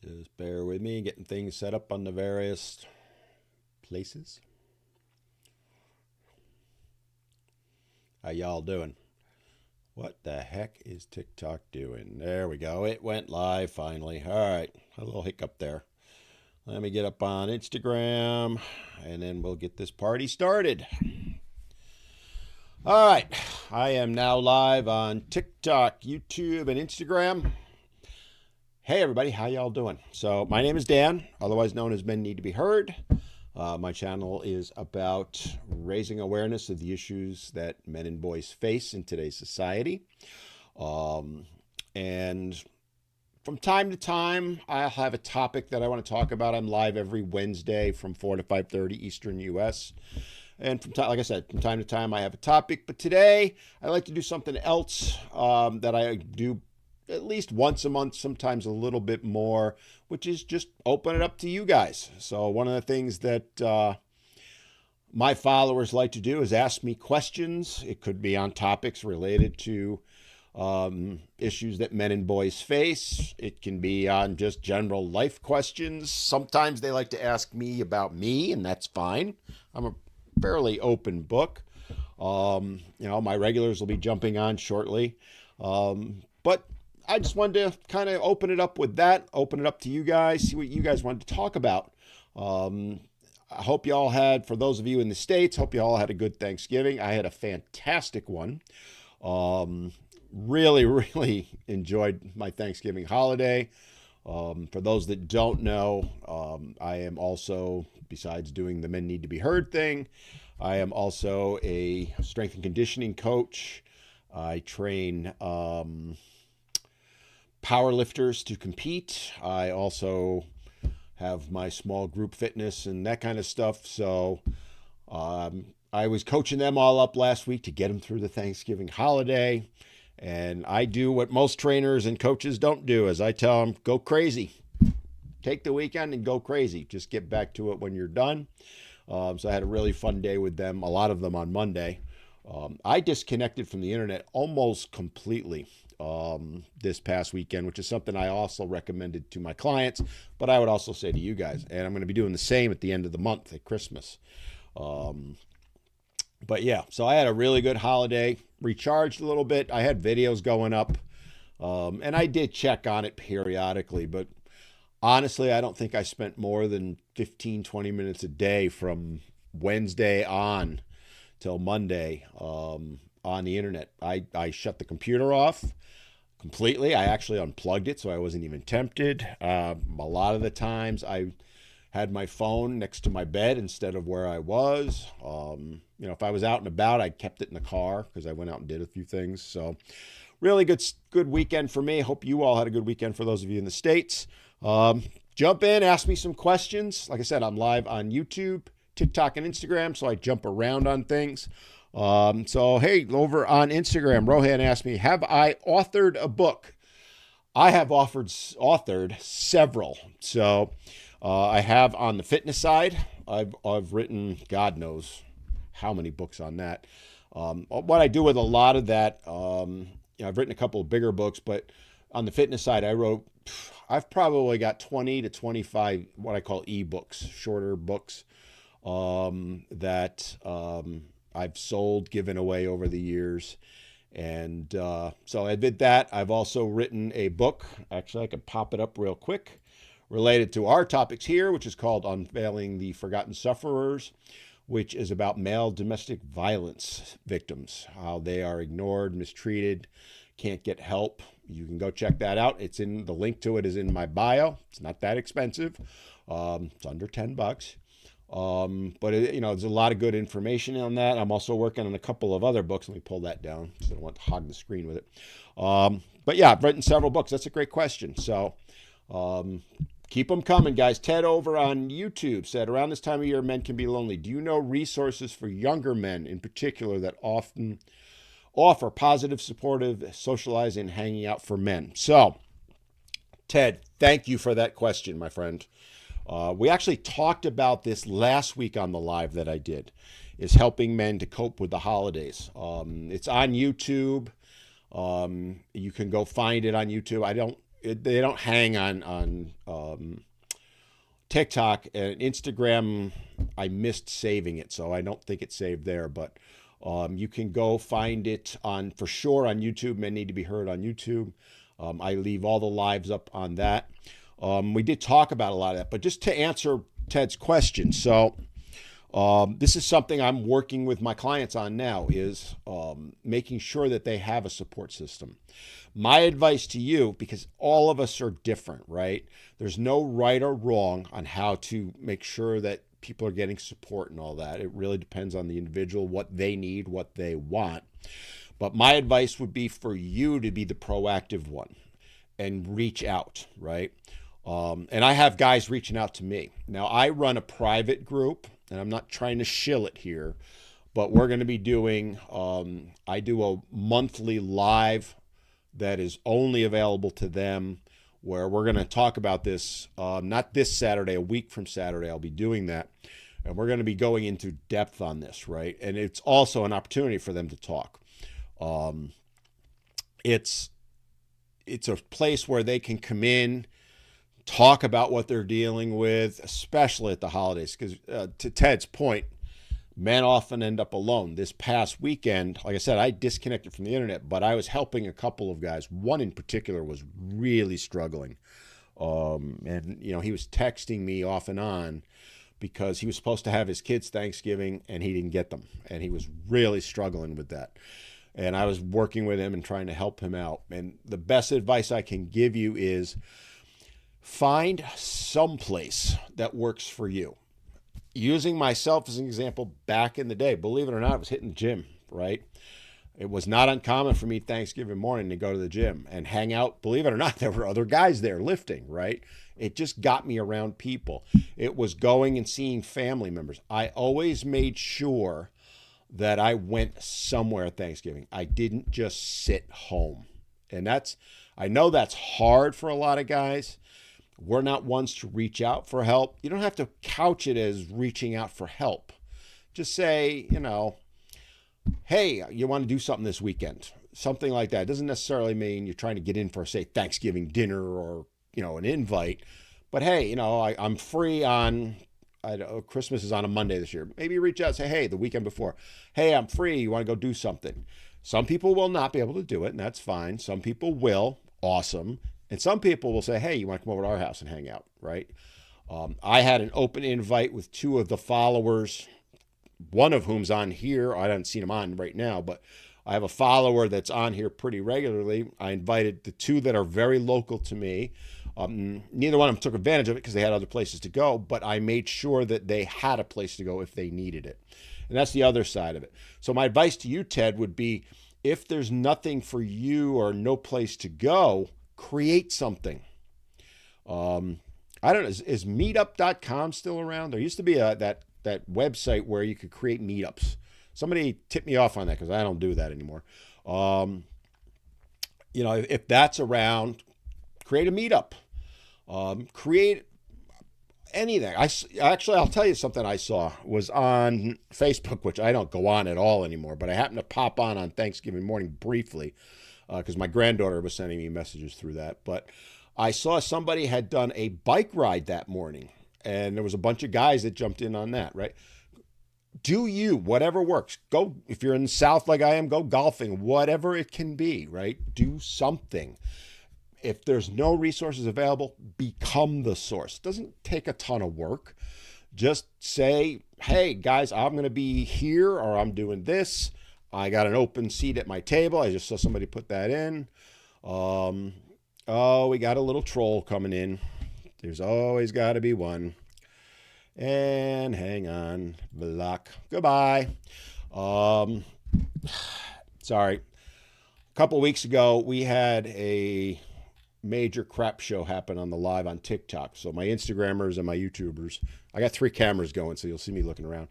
Just bear with me, getting things set up on the various places. How y'all doing? What the heck is TikTok doing? There we go. It went live finally. All right. A little hiccup there. Let me get up on Instagram and then we'll get this party started. All right. I am now live on TikTok, YouTube, and Instagram. Hey, everybody. How y'all doing? So my name is Dan, otherwise known as Men Need to Be Heard. My channel is about raising awareness of the issues that men and boys face in today's society. And from time to time, I'll have a topic that I want to talk about. I'm live every Wednesday from 4 to 5:30 Eastern US. And like I said, from time to time, I have a topic. But today, I like to do something else that I do at least once a month, sometimes a little bit more, which is just open it up to you guys. So one of the things that my followers like to do is ask me questions. It could be on topics related to issues that men and boys face. It can be on just general life questions. Sometimes they like to ask me about me, and that's fine. I'm a fairly open book. My regulars will be jumping on shortly. But I just wanted to kind of open it up with that, open it up to you guys, see what you guys wanted to talk about. I hope you all had, for those of you in the States, hope you all had a good Thanksgiving. I had a fantastic one. Really enjoyed my Thanksgiving holiday. For those that don't know, I am also, besides doing the Men Need to Be Heard thing, I am also a strength and conditioning coach. I train power lifters to compete. I also have my small group fitness and that kind of stuff. So I was coaching them all up last week to get them through the Thanksgiving holiday. And I do what most trainers and coaches don't do, is I tell them, go crazy. Take the weekend and go crazy. Just get back to it when you're done. So I had a really fun day with them, a lot of them on Monday. I disconnected from the internet almost completely this past weekend, which is something I also recommended to my clients, but I would also say to you guys, and I'm going to be doing the same at the end of the month at Christmas. But yeah, so I had a really good holiday, recharged a little bit. I had videos going up, and I did check on it periodically, but honestly, I don't think I spent more than 15, 20 minutes a day from Wednesday on till Monday on the internet. I shut the computer off completely. I actually unplugged it, so I wasn't even tempted. A lot of the times I had my phone next to my bed instead of where I was. If I was out and about, I kept it in the car because I went out and did a few things. So really good weekend for me. Hope you all had a good weekend for those of you in the States. Jump in, ask me some questions. Like I said, I'm live on YouTube, TikTok, and Instagram, so I jump around on things. So, hey, over on Instagram, Rohan asked me, have I authored a book? I have authored several. So I have on the fitness side. I've written, God knows how many books on that. What I do with a lot of that, I've written a couple of bigger books, but on the fitness side, I've probably got 20 to 25 what I call ebooks, shorter books that I've sold, given away over the years. And so I did that. I've also written a book. Actually, I could pop it up real quick, related to our topics here, which is called Unveiling the Forgotten Sufferers, which is about male domestic violence victims, how they are ignored, mistreated, can't get help. You can go check that out. The link to it is in my bio. It's not that expensive. It's under $10. But there's a lot of good information on that. I'm also working on a couple of other books. Let me pull that down because I don't want to hog the screen with it. But yeah, I've written several books. That's a great question. So keep them coming, guys. Ted over on YouTube said, around this time of year, men can be lonely. Do you know resources for younger men in particular that often offer positive, supportive, socializing, and hanging out for men? So, Ted, thank you for that question, my friend. We actually talked about this last week on the live that I did, is helping men to cope with the holidays. It's on YouTube. You can go find it on YouTube. they don't hang on TikTok and Instagram. I missed saving it, so I don't think it's saved there. But you can go find it on for sure on YouTube. Men Need to Be Heard on YouTube. I leave all the lives up on that. We did talk about a lot of that, but just to answer Ted's question, so this is something I'm working with my clients on now is making sure that they have a support system. My advice to you, because all of us are different, right? There's no right or wrong on how to make sure that people are getting support and all that. It really depends on the individual, what they need, what they want. But my advice would be for you to be the proactive one and reach out, right? And I have guys reaching out to me. Now, I run a private group, and I'm not trying to shill it here, but we're going to be doing, I do a monthly live that is only available to them, where we're going to talk about this, not this Saturday, a week from Saturday, I'll be doing that. And we're going to be going into depth on this, right? And it's also an opportunity for them to talk. It's a place where they can come in, talk about what they're dealing with, especially at the holidays. Because to Ted's point, men often end up alone. This past weekend, like I said, I disconnected from the internet, but I was helping a couple of guys. One in particular was really struggling. And, he was texting me off and on because he was supposed to have his kids' Thanksgiving and he didn't get them. And he was really struggling with that. And I was working with him and trying to help him out. And the best advice I can give you is find some place that works for you. Using myself as an example, back in the day, believe it or not, I was hitting the gym, right? It was not uncommon for me Thanksgiving morning to go to the gym and hang out. Believe it or not, there were other guys there lifting, right? It just got me around people. It was going and seeing family members. I always made sure that I went somewhere at Thanksgiving. I didn't just sit home. And I know that's hard for a lot of guys. We're not ones to reach out for help. You don't have to couch it as reaching out for help. Just say, hey, you want to do something this weekend? Something like that. It doesn't necessarily mean you're trying to get in for, say, Thanksgiving dinner or, an invite. But hey, I'm free on, Christmas is on a Monday this year. Maybe reach out and say, hey, the weekend before. Hey, I'm free. You want to go do something? Some people will not be able to do it, and that's fine. Some people will. Awesome. And some people will say, hey, you want to come over to our house and hang out, right? I had an open invite with two of the followers, one of whom's on here. I haven't seen him on right now, but I have a follower that's on here pretty regularly. I invited the two that are very local to me. Neither one of them took advantage of it because they had other places to go, but I made sure that they had a place to go if they needed it. And that's the other side of it. So my advice to you, Ted, would be if there's nothing for you or no place to go, create something. I don't know, is meetup.com still around? There used to be that website where you could create meetups. Somebody tipped me off on that because I don't do that anymore. If that's around, create a meetup. Create anything. I'll tell you something I saw was on Facebook, which I don't go on at all anymore, but I happened to pop on Thanksgiving morning briefly because my granddaughter was sending me messages through that. But I saw somebody had done a bike ride that morning, and there was a bunch of guys that jumped in on that, right? Do whatever works. Go, if you're in the South like I am, go golfing, whatever it can be, right? Do something. If there's no resources available, become the source. It doesn't take a ton of work. Just say, hey, guys, I'm going to be here or I'm doing this. I got an open seat at my table. I just saw somebody put that in. We got a little troll coming in. There's always got to be one. And hang on, block. Goodbye. Sorry. A couple of weeks ago, we had a major crap show happen on the live on TikTok. So my Instagrammers and my YouTubers, I got 3 cameras going, so you'll see me looking around.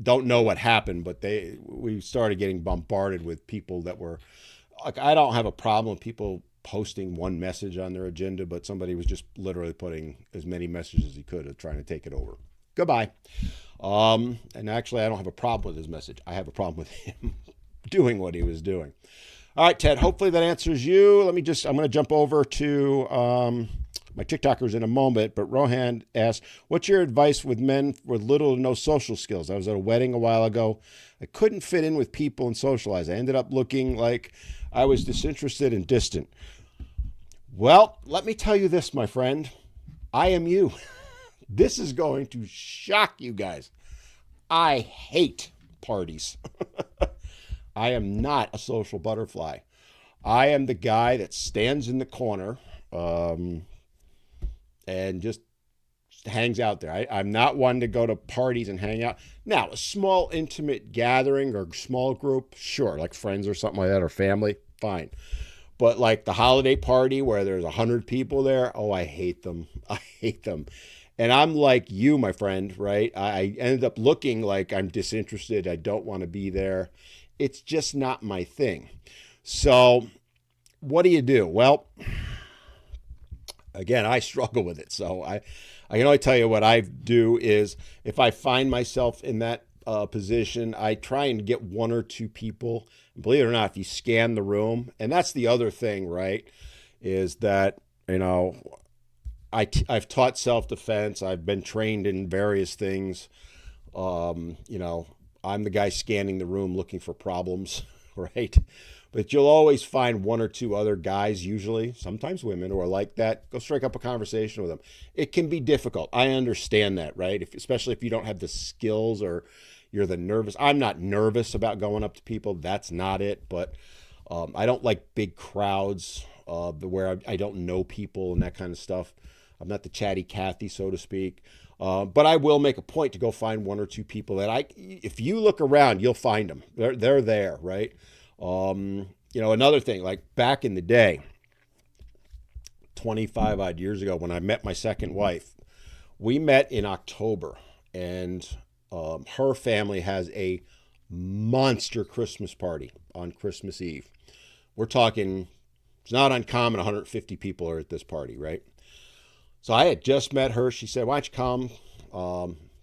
Don't know what happened, but we started getting bombarded with people that were like, I don't have a problem with people posting one message on their agenda, but somebody was just literally putting as many messages as he could trying to take it over. Goodbye. And actually, I don't have a problem with his message. I have a problem with him doing what he was doing. All right, Ted, hopefully that answers you. I'm going to jump over to my TikTokers in a moment, but Rohan asked, what's your advice with men with little to no social skills? I was at a wedding a while ago. I couldn't fit in with people and socialize. I ended up looking like I was disinterested and distant. Well, let me tell you this, my friend. I am you. This is going to shock you guys. I hate parties. I am not a social butterfly. I am the guy that stands in the corner and just hangs out there. I'm not one to go to parties and hang out. Now, a small intimate gathering or small group, sure, like friends or something like that, or family, fine. But like the holiday party where there's 100 people there, oh, I hate them. I hate them. And I'm like you, my friend, right? I ended up looking like I'm disinterested. I don't want to be there. It's just not my thing. So what do? Well, again, I struggle with it. So I can only tell you what I do is if I find myself in that position, I try and get one or two people. Believe it or not, if you scan the room, and that's the other thing, right, is that, I've taught self-defense. I've been trained in various things. I'm the guy scanning the room looking for problems, right? But you'll always find one or two other guys, usually, sometimes women, who are like that. Go strike up a conversation with them. It can be difficult. I understand that, right? Especially if you don't have the skills or you're the nervous. I'm not nervous about going up to people. That's not it. But I don't like big crowds where I don't know people and that kind of stuff. I'm not the chatty Cathy, so to speak. But I will make a point to go find one or two people that if you look around, you'll find them. They're there, right? Another thing, like back in the day, 25 odd years ago when I met my second wife, we met in October, and her family has a monster Christmas party on Christmas Eve. We're talking, it's not uncommon, 150 people are at this party, right? So I had just met her. She said, why don't you come?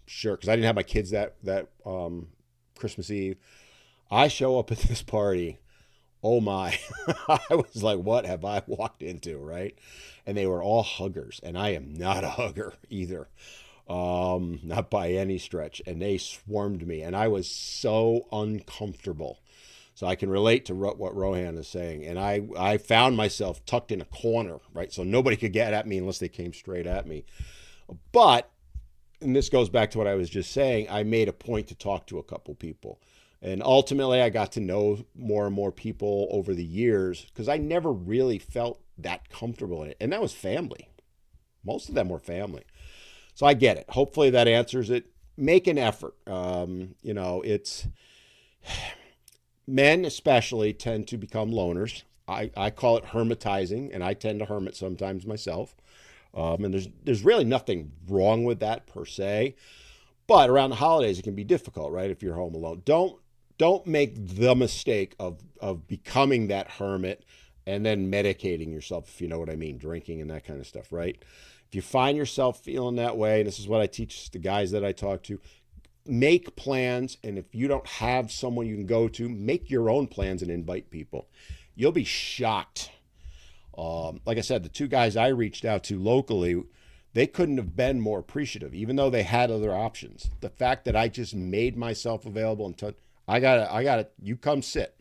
Sure, because I didn't have my kids that Christmas Eve. I show up at this party. Oh my. I was like, what have I walked into, right? And they were all huggers, and I am not a hugger either. Not by any stretch. And they swarmed me, and I was so uncomfortable. So I can relate to what Rohan is saying. And I found myself tucked in a corner, right? So nobody could get at me unless they came straight at me. But, and this goes back to what I was just saying, I made a point to talk to a couple people. And ultimately, I got to know more and more people over the years because I never really felt that comfortable in it. And that was family. Most of them were family. So I get it. Hopefully that answers it. Make an effort. It's... Men especially tend to become loners. I call it hermitizing, and I tend to hermit sometimes myself. And there's really nothing wrong with that per se. But around the holidays, it can be difficult, right? If you're home alone. Don't make the mistake of becoming that hermit and then medicating yourself, if you know what I mean, drinking and that kind of stuff, right? If you find yourself feeling that way, and this is what I teach the guys that I talk to, make plans, and if you don't have someone you can go to, make your own plans and invite people. You'll be shocked. Like I said, the two guys I reached out to locally, they couldn't have been more appreciative, even though they had other options. The fact that I just made myself available and I got it. You come sit,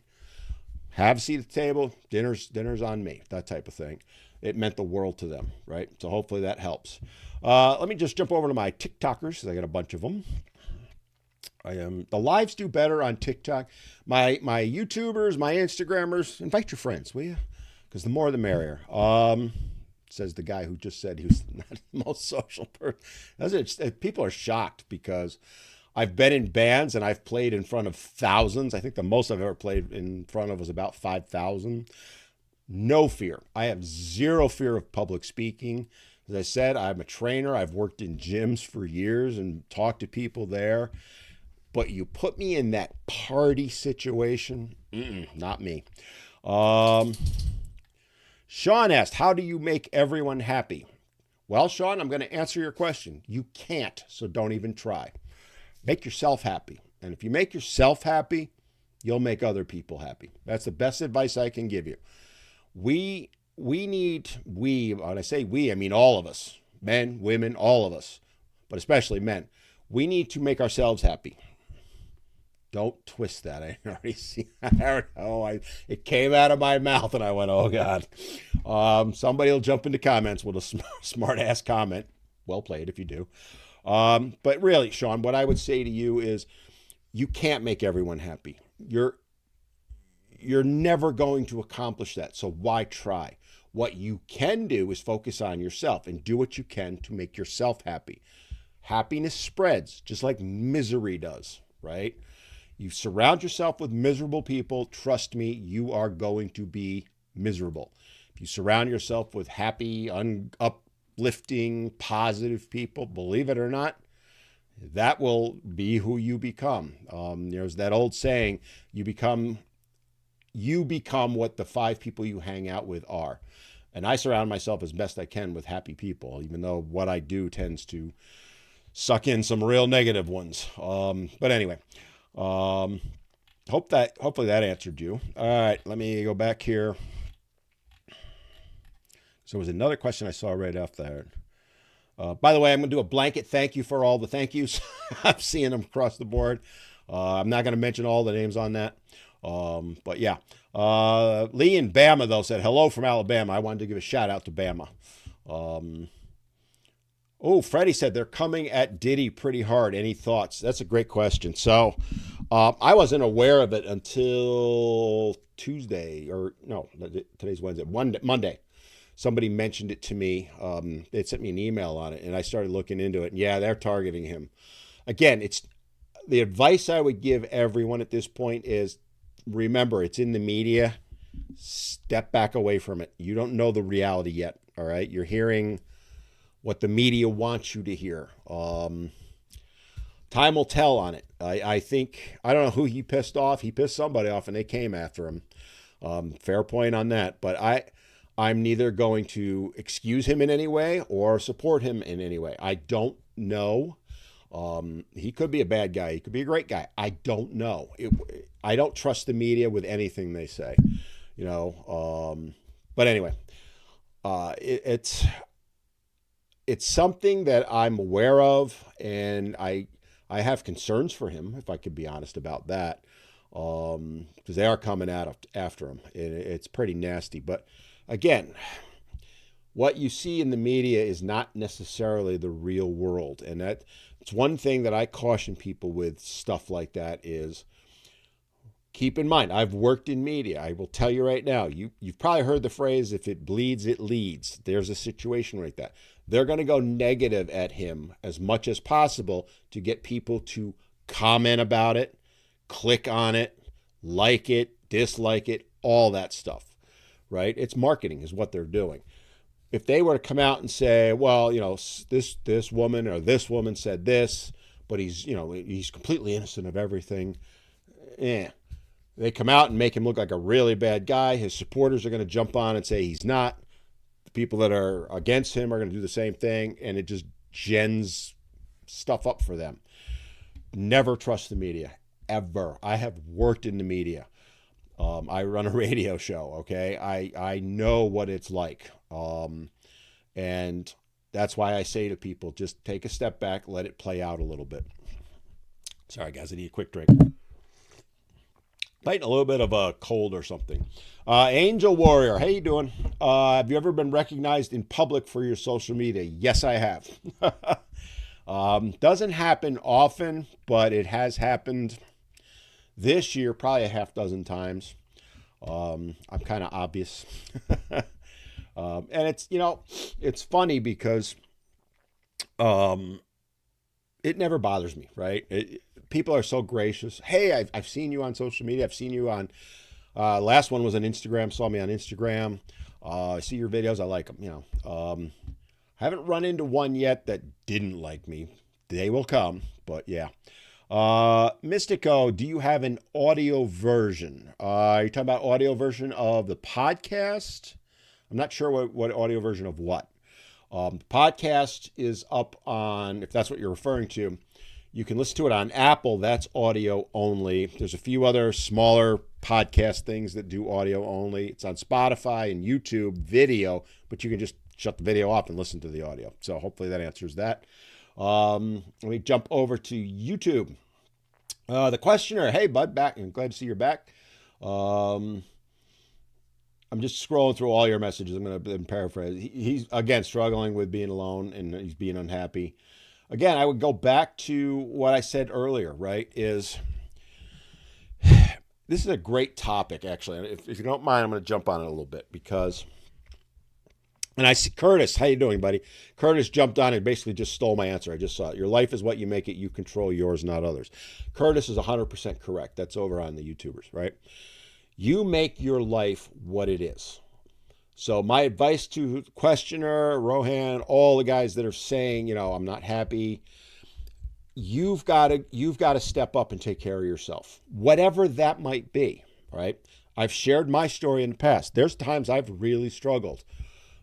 have a seat at the table. Dinner's on me. That type of thing. It meant the world to them, right? So hopefully that helps. Let me just jump over to my TikTokers because I got a bunch of them. The lives do better on TikTok. My YouTubers, my Instagrammers, invite your friends, will you? Because the more the merrier. Says the guy who just said he was not the most social person. People are shocked because I've been in bands and I've played in front of thousands. I think the most I've ever played in front of was about 5,000. No fear. I have zero fear of public speaking. As I said, I'm a trainer. I've worked in gyms for years and talked to people there. But you put me in that party situation, not me. Sean asked, how do you make everyone happy? Well, Sean, I'm going to answer your question. You can't, so don't even try. Make yourself happy. And if you make yourself happy, you'll make other people happy. That's the best advice I can give you. When I say we, I mean all of us, men, women, all of us, but especially men. We need to make ourselves happy. Don't twist that. I already see. It came out of my mouth, and I went, "Oh God!" Somebody will jump into comments with a smart ass comment. Well played if you do. But really, Sean, what I would say to you is, you can't make everyone happy. You're never going to accomplish that. So why try? What you can do is focus on yourself and do what you can to make yourself happy. Happiness spreads just like misery does, right? You surround yourself with miserable people, trust me, you are going to be miserable. If you surround yourself with happy, uplifting, positive people, believe it or not, that will be who you become. There's that old saying, you become what the 5 people you hang out with are. And I surround myself as best I can with happy people, even though what I do tends to suck in some real negative ones. But anyway, hopefully that answered you. All right, let me go back here. So there was another question I saw right off there. By the way, I'm going to do a blanket thank you for all the thank yous. I'm seeing them across the board. I'm not going to mention all the names on that. But yeah, Lee in Bama, though, said hello from Alabama. I wanted to give a shout out to Bama. Freddie said they're coming at Diddy pretty hard. Any thoughts? That's a great question. So I wasn't aware of it until Tuesday, or no, today's Wednesday, Monday. Somebody mentioned it to me. They sent me an email on it, and I started looking into it. And yeah, they're targeting him. Again, it's the advice I would give everyone at this point is, remember, it's in the media. Step back away from it. You don't know the reality yet, all right? You're hearing what the media wants you to hear. Time will tell on it. I think, I don't know who he pissed off. He pissed somebody off, and they came after him. Fair point on that. But I'm neither going to excuse him in any way or support him in any way. I don't know. He could be a bad guy. He could be a great guy. I don't know. I don't trust the media with anything they say, but anyway, it's something that I'm aware of, and I have concerns for him, if I could be honest about that, because they are coming after him. It's pretty nasty. But again, what you see in the media is not necessarily the real world. And it's one thing that I caution people with stuff like that is, keep in mind, I've worked in media. I will tell you right now, you've probably heard the phrase, if it bleeds, it leads. There's a situation like that. They're going to go negative at him as much as possible to get people to comment about it, click on it, like it, dislike it, all that stuff, right? It's marketing is what they're doing. If they were to come out and say, well, this woman or this woman said this, but he's completely innocent of everything. They come out and make him look like a really bad guy. His supporters are going to jump on and say he's not. The people that are against him are going to do the same thing, and it just gens stuff up for them. Never trust the media, ever. I have worked in the media. I run a radio show, okay? I know what it's like. And that's why I say to people, just take a step back, let it play out a little bit. Sorry, guys, I need a quick drink. Fighting a little bit of a cold or something. Angel Warrior, how you doing? Have you ever been recognized in public for your social media? Yes, I have. Doesn't happen often, but it has happened this year probably a half dozen times. I'm kind of obvious. And it's funny because it never bothers me, right? People are so gracious. Hey, I've seen you on social media. I've seen you on, last one was on Instagram, saw me on Instagram. I see your videos. I like them, I haven't run into one yet that didn't like me. They will come, but yeah. Mystico, do you have an audio version? You're talking about audio version of the podcast? I'm not sure what audio version of what. The podcast is up on, if that's what you're referring to, You can listen to it on Apple. That's audio only. There's a few other smaller podcast things that do audio only. It's on Spotify and YouTube video, but you can just shut the video off and listen to the audio. So hopefully that answers that. Let me jump over to YouTube. The questioner, hey, bud, back. I'm glad to see you're back. I'm just scrolling through all your messages. I'm going to paraphrase. He's, again, struggling with being alone and he's being unhappy. Again, I would go back to what I said earlier, right, is this is a great topic, actually. If you don't mind, I'm going to jump on it a little bit because, and I see Curtis, how you doing, buddy? Curtis jumped on and basically just stole my answer. I just saw it. Your life is what you make it. You control yours, not others. Curtis is 100% correct. That's over on the YouTubers, right? You make your life what it is. So my advice to questioner, Rohan, all the guys that are saying, I'm not happy, you've got to step up and take care of yourself, whatever that might be, right? I've shared my story in the past. There's times I've really struggled.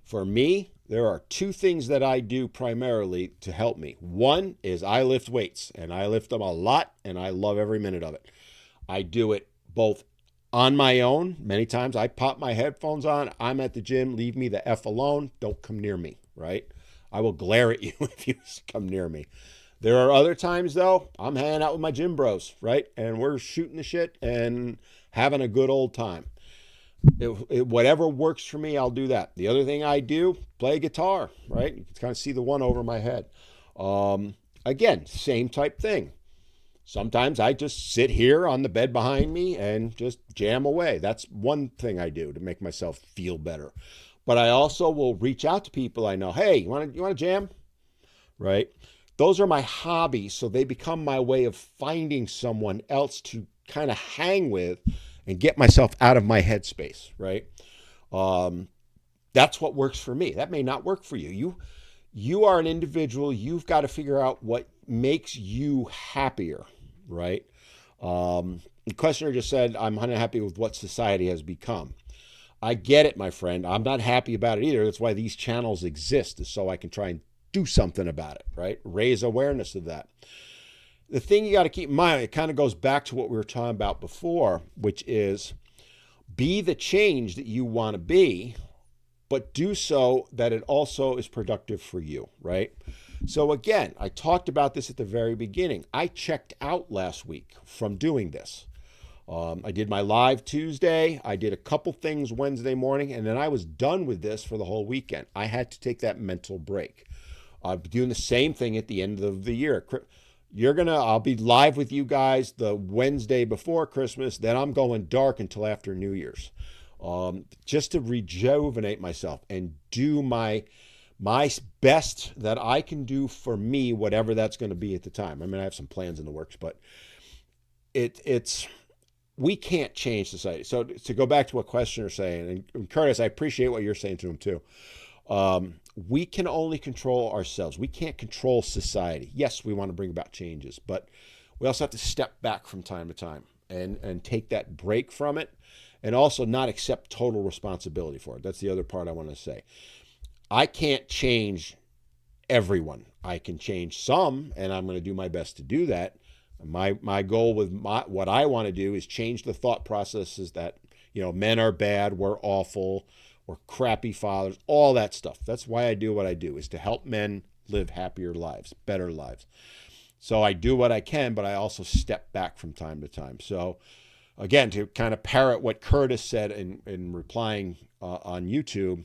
For me, there are two things that I do primarily to help me. One is I lift weights, and I lift them a lot, and I love every minute of it. I do it both on my own. Many times I pop my headphones on. I'm at the gym. Leave me the F alone. Don't come near me, right? I will glare at you if you come near me. There are other times, though, I'm hanging out with my gym bros, right? And we're shooting the shit and having a good old time. Whatever works for me, I'll do that. The other thing I do, play guitar, right? You can kind of see the one over my head. Again, same type thing. Sometimes I just sit here on the bed behind me and just jam away. That's one thing I do to make myself feel better. But I also will reach out to people I know. Hey, you want to jam? Right? Those are my hobbies, so they become my way of finding someone else to kind of hang with and get myself out of my headspace, right? That's what works for me. That may not work for you. You are an individual. You've got to figure out what makes you happier, right? The questioner just said, I'm unhappy with what society has become. I get it, my friend. I'm not happy about it either. That's why these channels exist, is so I can try and do something about it, right? Raise awareness of that. The thing you got to keep in mind, it kind of goes back to what we were talking about before, which is be the change that you want to be, but do so that it also is productive for you, right? So again, I talked about this at the very beginning. I checked out last week from doing this. I did my live Tuesday. I did a couple things Wednesday morning, and then I was done with this for the whole weekend. I had to take that mental break. I'll be doing the same thing at the end of the year. I'll be live with you guys the Wednesday before Christmas. Then I'm going dark until after New Year's, just to rejuvenate myself and do my best that I can do for me, whatever that's going to be at the time. I mean, I have some plans in the works, but we can't change society. So to go back to what questioner's saying, and Curtis, I appreciate what you're saying to him too. We can only control ourselves. We can't control society. Yes, we want to bring about changes, but we also have to step back from time to time and take that break from it, and also not accept total responsibility for it. That's the other part I want to say. I can't change everyone. I can change some, and I'm going to do my best to do that. My goal with what I want to do is change the thought processes that, men are bad, we're awful, we're crappy fathers, all that stuff. That's why I do what I do, is to help men live happier lives, better lives. So I do what I can, but I also step back from time to time. So again, to kind of parrot what Curtis said in replying on YouTube,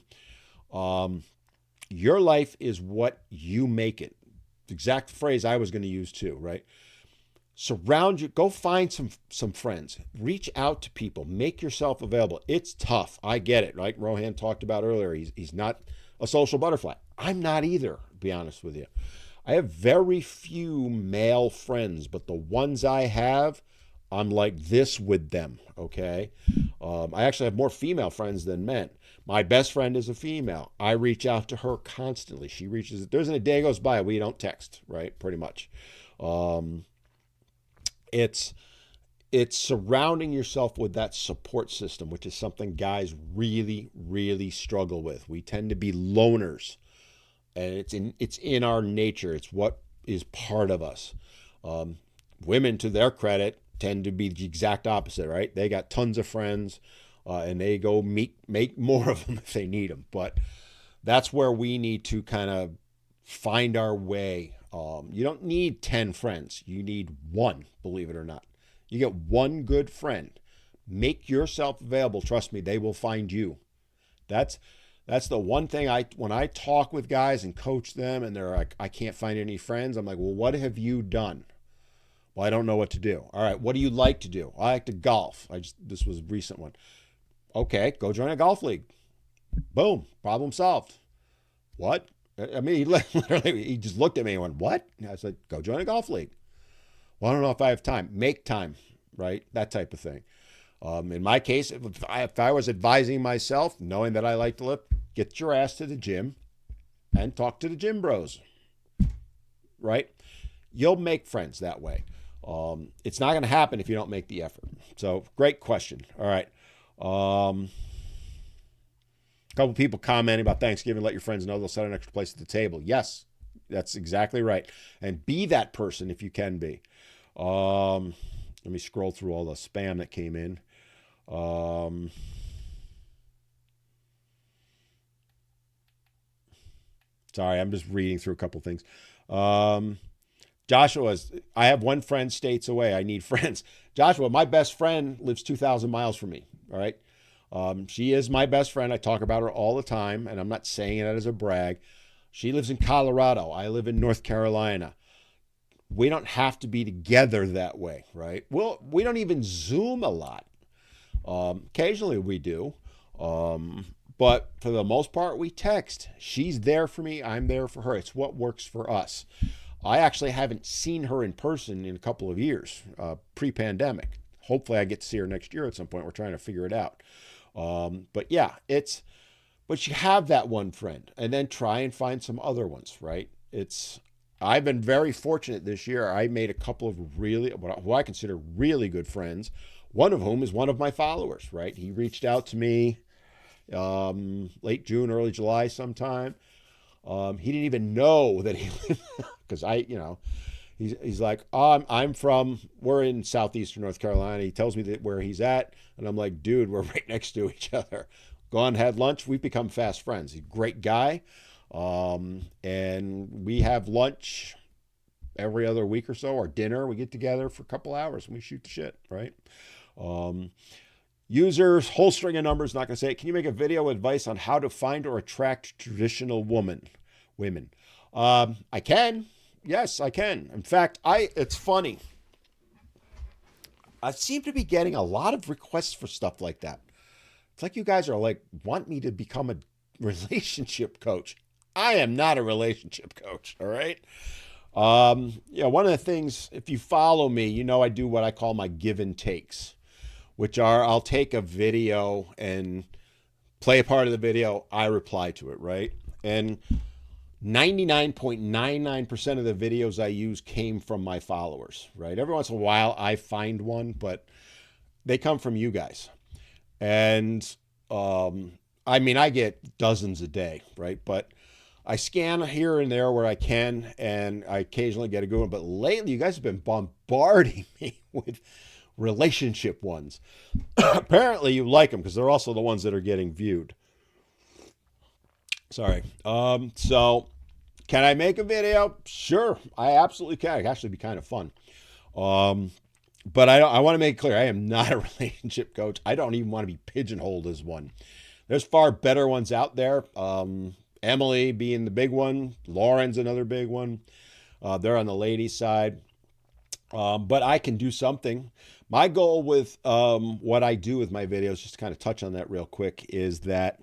your life is what you make it. The exact phrase I was going to use too, right? Surround you, go find some friends, reach out to people, make yourself available. It's tough. I get it. Like Rohan talked about earlier, he's not a social butterfly. I'm not either, to be honest with you. I have very few male friends, but the ones I have, I'm like this with them, okay? I actually have more female friends than men. My best friend is a female. I reach out to her constantly. She reaches, there isn't a day goes by we don't text, right? Pretty much. It's surrounding yourself with that support system, which is something guys really, really struggle with. We tend to be loners, and it's in our nature. It's what is part of us. Women, to their credit, tend to be the exact opposite, right? They got tons of friends, and they go make more of them if they need them. But that's where we need to kind of find our way. You don't need 10 friends. You need one, believe it or not. You get one good friend. Make yourself available. Trust me, they will find you. That's the one thing when I talk with guys and coach them and they're like, I can't find any friends. I'm like, well, what have you done? Well, I don't know what to do. All right, what do you like to do? I like to golf. This was a recent one. Okay, go join a golf league. Boom, problem solved. What? I mean, he literally, he just looked at me and went, what? And I said, go join a golf league. Well, I don't know if I have time. Make time, right? That type of thing. In my case, if I was advising myself, knowing that I like to lift, get your ass to the gym and talk to the gym bros, right? You'll make friends that way. It's not going to happen if you don't make the effort. So great question. All right. A couple people commenting about Thanksgiving. Let your friends know they'll set an extra place at the table. Yes, that's exactly right. And be that person if you can be. Let me scroll through all the spam that came in. Sorry, I'm just reading through a couple things. Joshua's, I have one friend states away. I need friends. Joshua, my best friend lives 2,000 miles from me. All right. She is my best friend. I talk about her all the time, and I'm not saying that as a brag. She lives in Colorado. I live in North Carolina. We don't have to be together that way, right? Well, we don't even Zoom a lot. Occasionally we do. But for the most part, we text. She's there for me. I'm there for her. It's what works for us. I actually haven't seen her in person in a couple of years, pre-pandemic. Hopefully I get to see her next year at some point. We're trying to figure it out. But yeah, but you have that one friend and then try and find some other ones, right? I've been very fortunate this year. I made a couple of who I consider really good friends, one of whom is one of my followers, right? He reached out to me late June, early July sometime. He didn't even know that because he's like, we're in southeastern North Carolina. He tells me where he's at. And I'm like, dude, we're right next to each other. Gone, had lunch. We've become fast friends. He's a great guy. And we have lunch every other week or so, or dinner. We get together for a couple hours and we shoot the shit, right? Users, whole string of numbers, not going to say it. Can you make a video advice on how to find or attract traditional women? I can. Yes, I can. In fact, it's funny. I seem to be getting a lot of requests for stuff like that. It's like you guys are like, want me to become a relationship coach. I am not a relationship coach, all right? One of the things, if you follow me, I do what I call my give and takes, which are I'll take a video and play a part of the video, I reply to it, right? And 99.99% of the videos I use came from my followers, right? Every once in a while I find one, but they come from you guys. And I get dozens a day, right? But I scan here and there where I can, and I occasionally get a good one. But lately, you guys have been bombarding me with relationship ones. Apparently, you like them because they're also the ones that are getting viewed. Sorry. So can I make a video? Sure, I absolutely can. It can actually be kind of fun. But I want to make it clear, I am not a relationship coach. I don't even want to be pigeonholed as one. There's far better ones out there. Emily being the big one. Lauren's another big one. They're on the ladies' side. But I can do something. My goal with what I do with my videos, just to kind of touch on that real quick, is that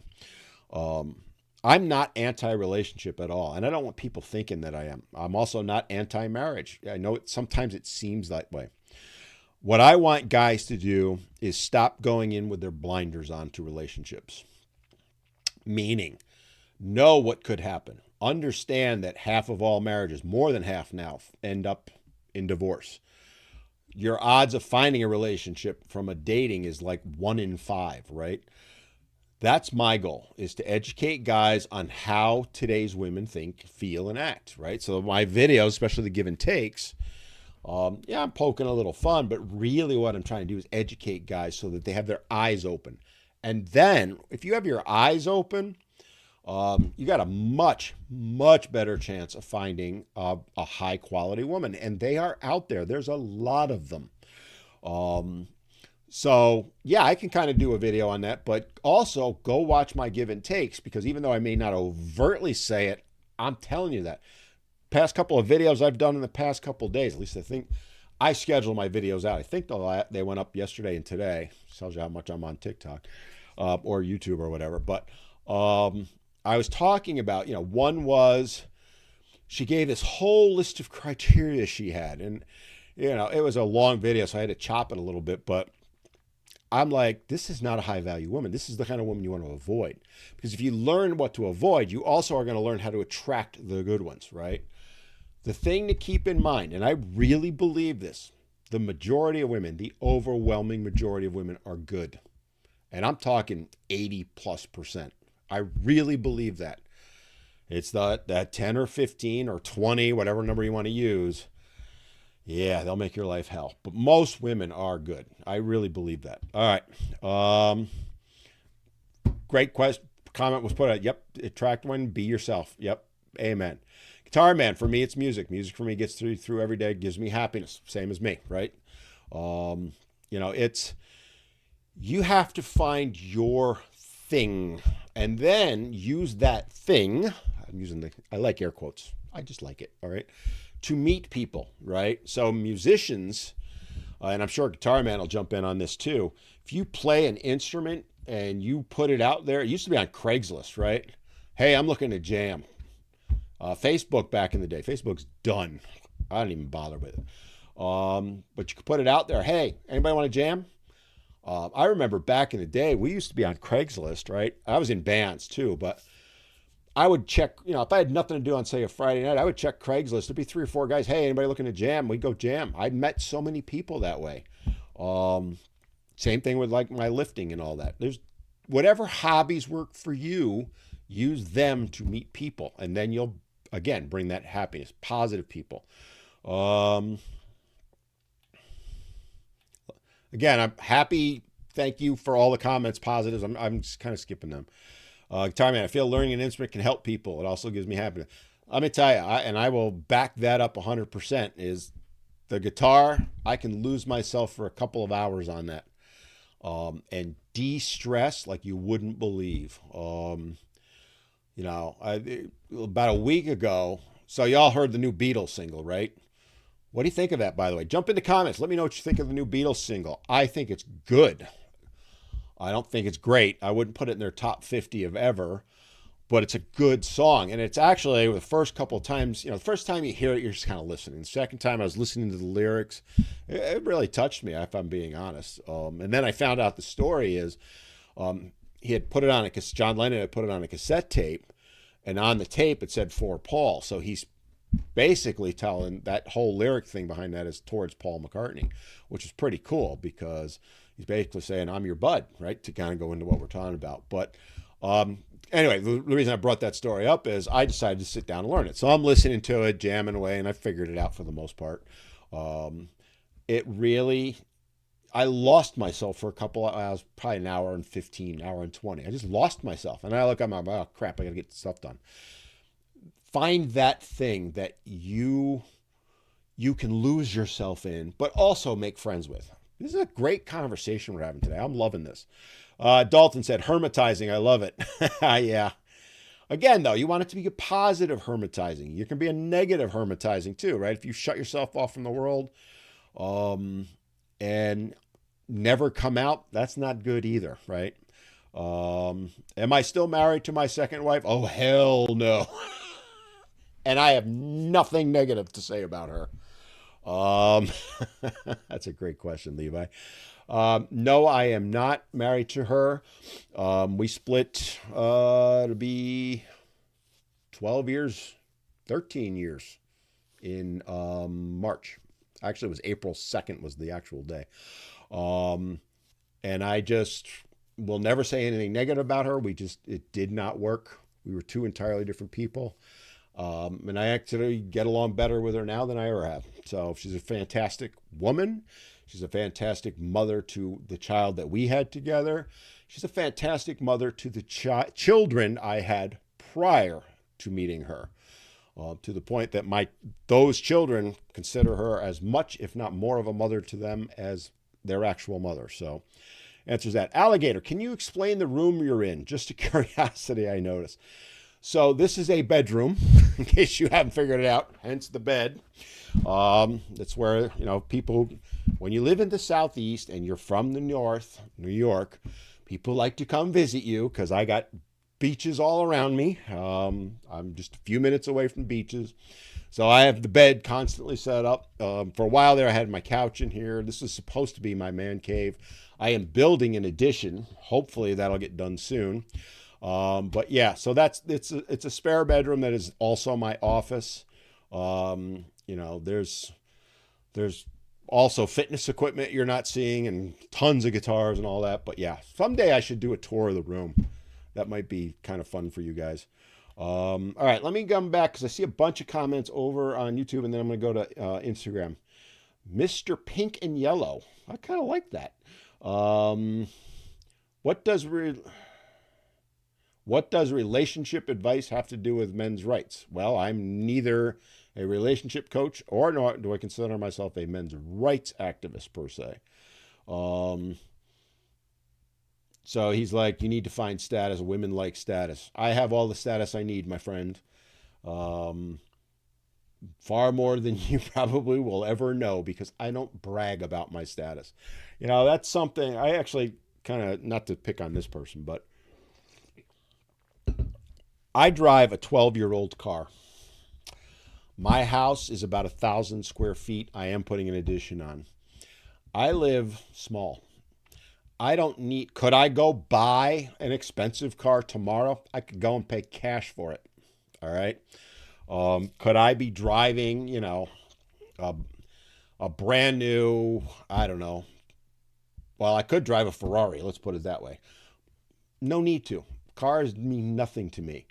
I'm not anti-relationship at all. And I don't want people thinking that I am. I'm also not anti-marriage. I know sometimes it seems that way. What I want guys to do is stop going in with their blinders on to relationships. Meaning, know what could happen. Understand that half of all marriages, more than half now, end up in divorce. Your odds of finding a relationship from a dating is like 1 in 5, right? That's my goal, is to educate guys on how today's women think, feel, and act, right? So my videos, especially the give and takes, Yeah, I'm poking a little fun, but really what I'm trying to do is educate guys so that they have their eyes open. And then if you have your eyes open, you got a much better chance of finding a high quality woman. And they are out there. There's a lot of them. Um, so yeah, I can kind of do a video on that, but also go watch my give and takes, because even though I may not overtly say it, I'm telling you that past couple of videos I've done in the past couple of days, at least I think I schedule my videos out. I think they went up yesterday and today. Tells you how much I'm on TikTok or YouTube or whatever. But I was talking about, one was she gave this whole list of criteria she had. And, it was a long video, so I had to chop it a little bit. But I'm like, this is not a high value woman. This is the kind of woman you want to avoid. Because if you learn what to avoid, you also are going to learn how to attract the good ones, right? The thing to keep in mind, and I really believe this, the majority of women, the overwhelming majority of women are good. And I'm talking 80+%. I really believe that. It's that 10 or 15 or 20, whatever number you want to use. Yeah, they'll make your life hell. But most women are good. I really believe that. All right. Great comment was put out. Yep. Attract one, be yourself. Yep. Amen. Guitar Man, for me, it's music. Music for me gets through every day, gives me happiness. Same as me, right? You have to find your thing and then use that thing. I like air quotes. I just like it. All right. To meet people, right? So musicians, and I'm sure Guitar Man will jump in on this too. If you play an instrument and you put it out there, it used to be on Craigslist, right? Hey, I'm looking to jam. Facebook back in the day. Facebook's done. I don't even bother with it. But you could put it out there. Hey, anybody want to jam? I remember back in the day, we used to be on Craigslist, right? I was in bands too, but I would check, if I had nothing to do on, say, a Friday night, I would check Craigslist. There'd be 3 or 4 guys. Hey, anybody looking to jam? We'd go jam. I'd met so many people that way. Same thing with like my lifting and all that. There's whatever hobbies work for you, use them to meet people. And then you'll, again, bring that happiness, positive people. Again, I'm happy. Thank you for all the comments, positives. I'm just kind of skipping them. Guitar Man, I feel learning an instrument can help people. It also gives me happiness. Let me tell you, and I will back that up 100%, is the guitar, I can lose myself for a couple of hours on that and de-stress like you wouldn't believe. About a week ago, so y'all heard the new Beatles single, right? What do you think of that, by the way? Jump in the comments. Let me know what you think of the new Beatles single. I think it's good. I don't think it's great. I wouldn't put it in their top 50 of ever, but it's a good song. And it's actually the first couple of times, the first time you hear it, you're just kind of listening. The second time I was listening to the lyrics, it really touched me, if I'm being honest. And then I found out the story is he had put it on John Lennon had put it on a cassette tape, and on the tape it said for Paul. So he's basically telling that whole lyric thing behind that is towards Paul McCartney, which is pretty cool because he's basically saying, I'm your bud, right? To kind of go into what we're talking about. But anyway, the reason I brought that story up is I decided to sit down and learn it. So I'm listening to it, jamming away, and I figured it out for the most part. I lost myself for a couple of hours, probably an hour and 15, hour and 20. I just lost myself. And I look at oh crap, I got to get stuff done. Find that thing that you can lose yourself in, but also make friends with. This is a great conversation we're having today. I'm loving this. Dalton said, hermitizing. I love it. Yeah. Again, though, you want it to be a positive hermitizing. You can be a negative hermitizing too, right? If you shut yourself off from the world and never come out, that's not good either, right? Am I still married to my second wife? Oh, hell no. And I have nothing negative to say about her. That's a great question, Levi. No, I am not married to her. We split, it'll be 12 years, 13 years in March. Actually, it was April 2nd was the actual day. And I just will never say anything negative about her. It did not work. We were 2 entirely different people. And I actually get along better with her now than I ever have. So she's a fantastic woman. She's a fantastic mother to the child that we had together. She's a fantastic mother to the children I had prior to meeting her. To the point that those children consider her as much, if not more, of a mother to them as their actual mother. So answers that. Alligator, can you explain the room you're in? Just a curiosity, I noticed. So this is a bedroom, in case you haven't figured it out, hence the bed. That's where, people, when you live in the Southeast and you're from the North, New York, people like to come visit you because I got beaches all around me. I'm just a few minutes away from beaches. So I have the bed constantly set up. For a while there, I had my couch in here. This is supposed to be my man cave. I am building an addition. Hopefully that'll get done soon. But yeah, so it's a spare bedroom that is also my office. There's also fitness equipment you're not seeing and tons of guitars and all that. But yeah, someday I should do a tour of the room. That might be kind of fun for you guys. All right, let me come back because I see a bunch of comments over on YouTube, and then I'm going to go to Instagram. Mr. Pink and Yellow. I kind of like that. What does relationship advice have to do with men's rights? Well, I'm neither a relationship coach or nor do I consider myself a men's rights activist per se. So he's like, you need to find status. Women like status. I have all the status I need, my friend. Far more than you probably will ever know because I don't brag about my status. That's something I actually kind of, not to pick on this person, but I drive a 12-year-old car. My house is about 1,000 square feet. I am putting an addition on. I live small. Could I go buy an expensive car tomorrow? I could go and pay cash for it. All right. Could I be driving, a brand new, I don't know. Well, I could drive a Ferrari. Let's put it that way. No need to. Cars mean nothing to me.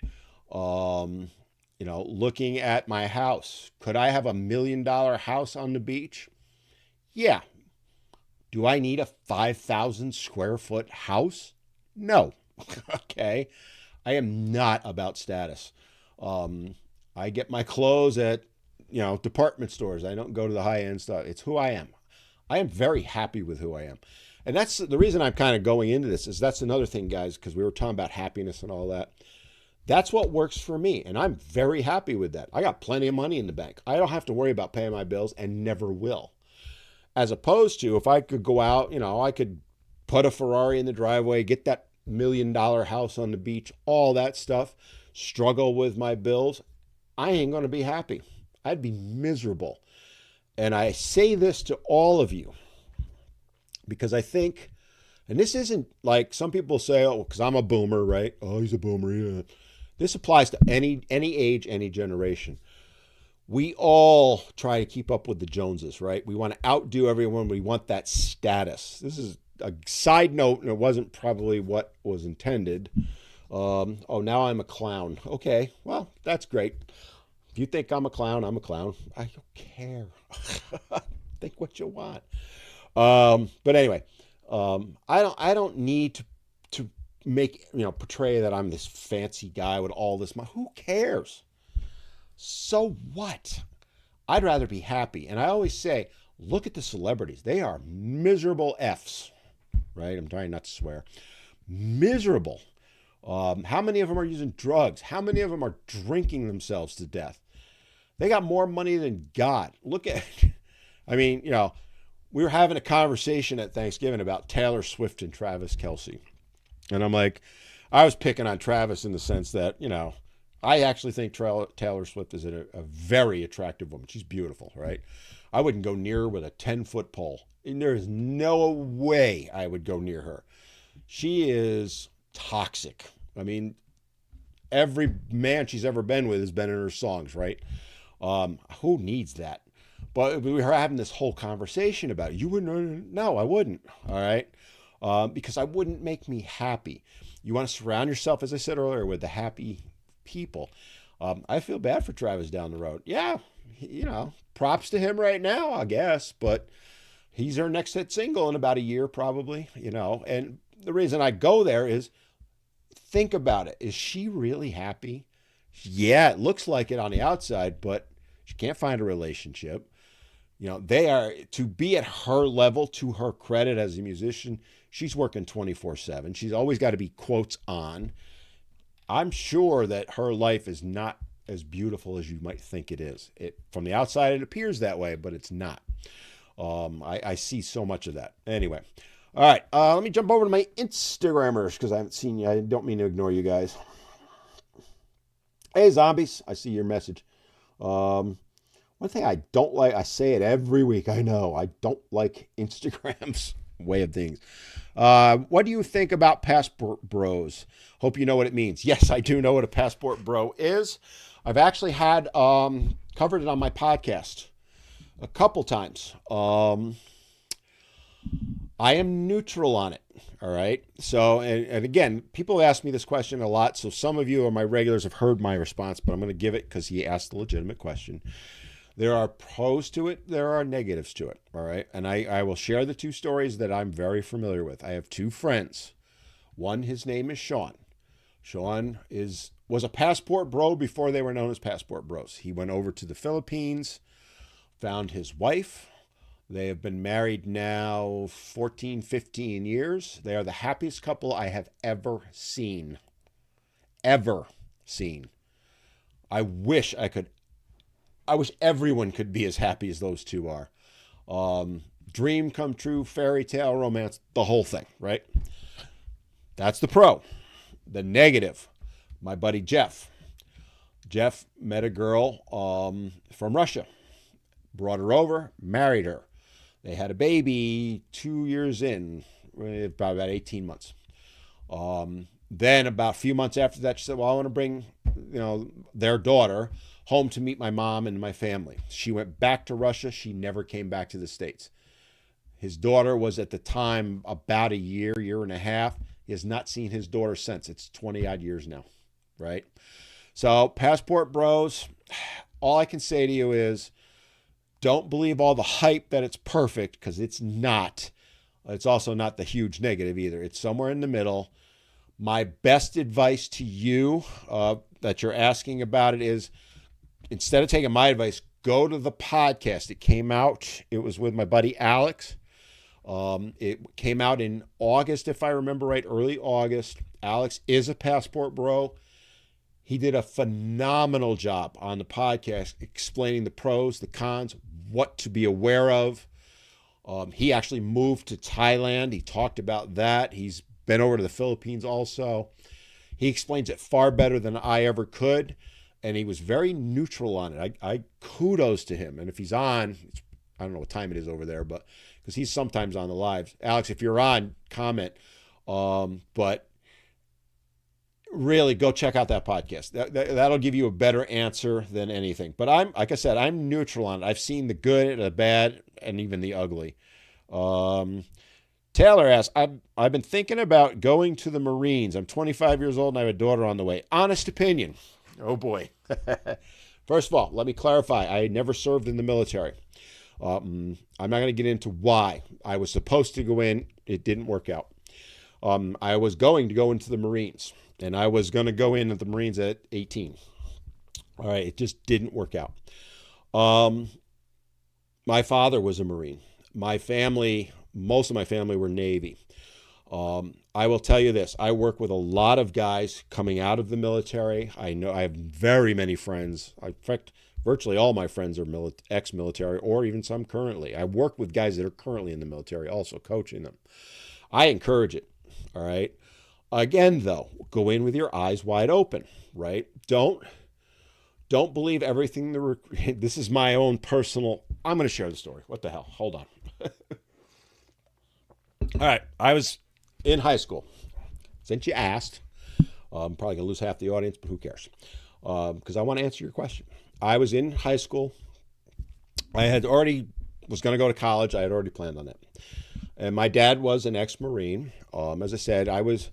Looking at my house, could I have $1 million house on the beach? Yeah. Do I need a 5,000 square foot house? No. Okay. I am not about status. I get my clothes at, department stores. I don't go to the high end stuff. It's who I am. I am very happy with who I am. And that's the reason I'm kind of going into this is that's another thing, guys, because we were talking about happiness and all that. That's what works for me. And I'm very happy with that. I got plenty of money in the bank. I don't have to worry about paying my bills and never will. As opposed to if I could go out, I could put a Ferrari in the driveway, get that $1 million house on the beach, all that stuff, struggle with my bills. I ain't going to be happy. I'd be miserable. And I say this to all of you because I think, and this isn't like some people say, oh, because I'm a boomer, right? Oh, he's a boomer. Yeah. This applies to any age, any generation. We all try to keep up with the Joneses, right? We want to outdo everyone. We want that status. This is a side note, and it wasn't probably what was intended. Now I'm a clown. Okay, well, that's great. If you think I'm a clown, I'm a clown. I don't care. Think what you want. But anyway, I don't need to make, portray that I'm this fancy guy with all this money. Who cares? So what? I'd rather be happy. And I always say, look at the celebrities. They are miserable Fs, right? I'm trying not to swear. Miserable. How many of them are using drugs? How many of them are drinking themselves to death? They got more money than God. Look at, we were having a conversation at Thanksgiving about Taylor Swift and Travis Kelce. And I'm like, I was picking on Travis in the sense that, I actually think Taylor Swift is a very attractive woman. She's beautiful, right? I wouldn't go near her with a 10-foot pole. And there is no way I would go near her. She is toxic. Every man she's ever been with has been in her songs, right? Who needs that? But we were having this whole conversation about it. You wouldn't? No, I wouldn't. All right? Because I wouldn't make me happy. You want to surround yourself, as I said earlier, with the happy people. I feel bad for Travis down the road. Yeah, props to him right now, I guess, but he's our next hit single in about a year, probably, And the reason I go there is think about it. Is she really happy? Yeah, it looks like it on the outside, but she can't find a relationship. They are, to be at her level, to her credit as a musician, she's working 24/7. She's always got to be quotes on. I'm sure that her life is not as beautiful as you might think it is. From the outside, it appears that way, but it's not. I see so much of that. Anyway, all right. Let me jump over to my Instagrammers because I haven't seen you. I don't mean to ignore you guys. Hey, zombies. I see your message. One thing I don't like, I say it every week. I know. I don't like Instagram's way of things. What do you think about passport bros? Hope you know what it means. Yes, I do know what a passport bro is. I've actually had covered it on my podcast a couple times. I am neutral on it. All right. So, and again, people ask me this question a lot. So some of you are my regulars have heard my response, but I'm going to give it because he asked a legitimate question. There are pros to it. There are negatives to it. All right. And I will share the two stories that I'm very familiar with. I have two friends. One, his name is Sean. Sean was a passport bro before they were known as passport bros. He went over to the Philippines, found his wife. They have been married now 14, 15 years. They are the happiest couple I have ever seen. Ever seen. I wish everyone could be as happy as those two are. Dream come true, fairy tale, romance, the whole thing, right? That's the pro. The negative, my buddy Jeff. Jeff met a girl from Russia, brought her over, married her. They had a baby 2 years in, about 18 months. Then about a few months after that, she said, well, I want to bring, their daughter home to meet my mom and my family. She went back to Russia. She never came back to the States. His daughter was at the time about a year and a half. He has not seen his daughter since. It's 20 odd years now, right? So passport bros, all I can say to you is don't believe all the hype that it's perfect because it's not. It's also not the huge negative either. It's somewhere in the middle. My best advice to you that you're asking about it is instead of taking my advice, go to the podcast. It came out. It was with my buddy Alex. It came out in August, if I remember right, early August. Alex is a passport bro. He did a phenomenal job on the podcast explaining the pros, the cons, what to be aware of. He actually moved to Thailand. He talked about that. He's been over to the Philippines also. He explains it far better than I ever could. And he was very neutral on it. I kudos to him. And if he's on, I don't know what time it is over there, but because he's sometimes on the lives. Alex, if you're on, comment. But really go check out that podcast. That'll give you a better answer than anything. But like I said, I'm neutral on it. I've seen the good, the bad, and even the ugly. Taylor asks, I've been thinking about going to the Marines. I'm 25 years old and I have a daughter on the way. Honest opinion. Oh boy. First of all, let me clarify. I never served in the military. I'm not going to get into why. I was supposed to go in. It didn't work out. I was going to go into the Marines. And I was going to go in at the Marines at 18. All right, it just didn't work out. My father was a Marine. My family, most of my family were Navy. I will tell you this. I work with a lot of guys coming out of the military. I know I have very many friends. In fact, virtually all my friends are ex-military or even some currently. I work with guys that are currently in the military, also coaching them. I encourage it, all right? Again, though, go in with your eyes wide open, right? Don't believe everything. This is my own personal. I'm going to share the story. What the hell? Hold on. All right. I was in high school. Since you asked, I'm probably going to lose half the audience, but who cares? Because I want to answer your question. I was in high school. I was going to go to college. I had already planned on that. And my dad was an ex-Marine. As I said, I was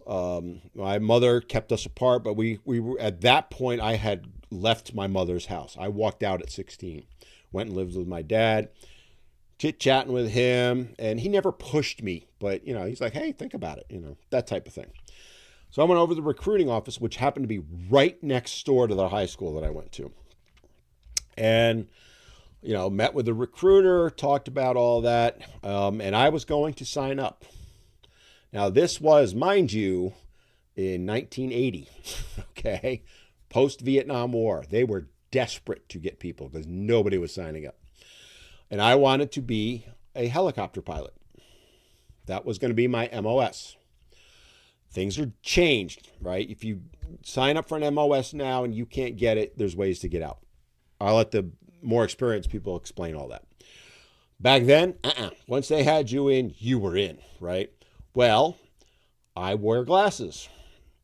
My mother kept us apart, but we were at that point. I had left my mother's house. I walked out at 16, went and lived with my dad, chit chatting with him, and he never pushed me, but he's like, hey, think about it, that type of thing. So I went over to the recruiting office, which happened to be right next door to the high school that I went to, and met with the recruiter, talked about all that, and I was going to sign up. Now, this was, mind you, in 1980, okay, post-Vietnam War. They were desperate to get people because nobody was signing up. And I wanted to be a helicopter pilot. That was going to be my MOS. Things are changed, right? If you sign up for an MOS now and you can't get it, there's ways to get out. I'll let the more experienced people explain all that. Back then, once they had you in, you were in, right? Well, I wear glasses.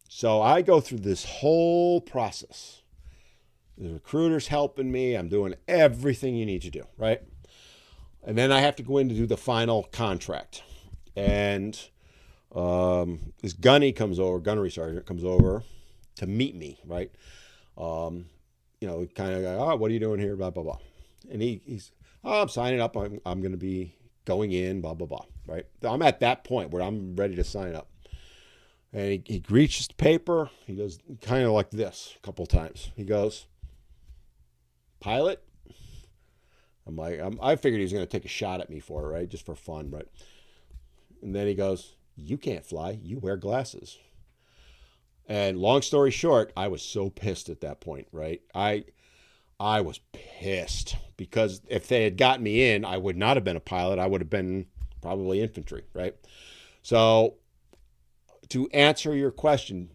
So I go through this whole process. The recruiter's helping me. I'm doing everything you need to do, right? And then I have to go in to do the final contract. And this gunnery sergeant comes over to meet me, right? Kind of go, oh, what are you doing here? Blah, blah, blah. And he's, oh, I'm signing up. I'm going to be going in, blah, blah, blah, right? I'm at that point where I'm ready to sign up. And he reaches the paper. He goes kind of like this a couple times. He goes, pilot? I'm like, I figured he was going to take a shot at me for it, right? Just for fun, right? And then he goes, you can't fly. You wear glasses. And long story short, I was so pissed at that point, right? I was pissed because if they had gotten me in, I would not have been a pilot. I would have been probably infantry, right? So to answer your question,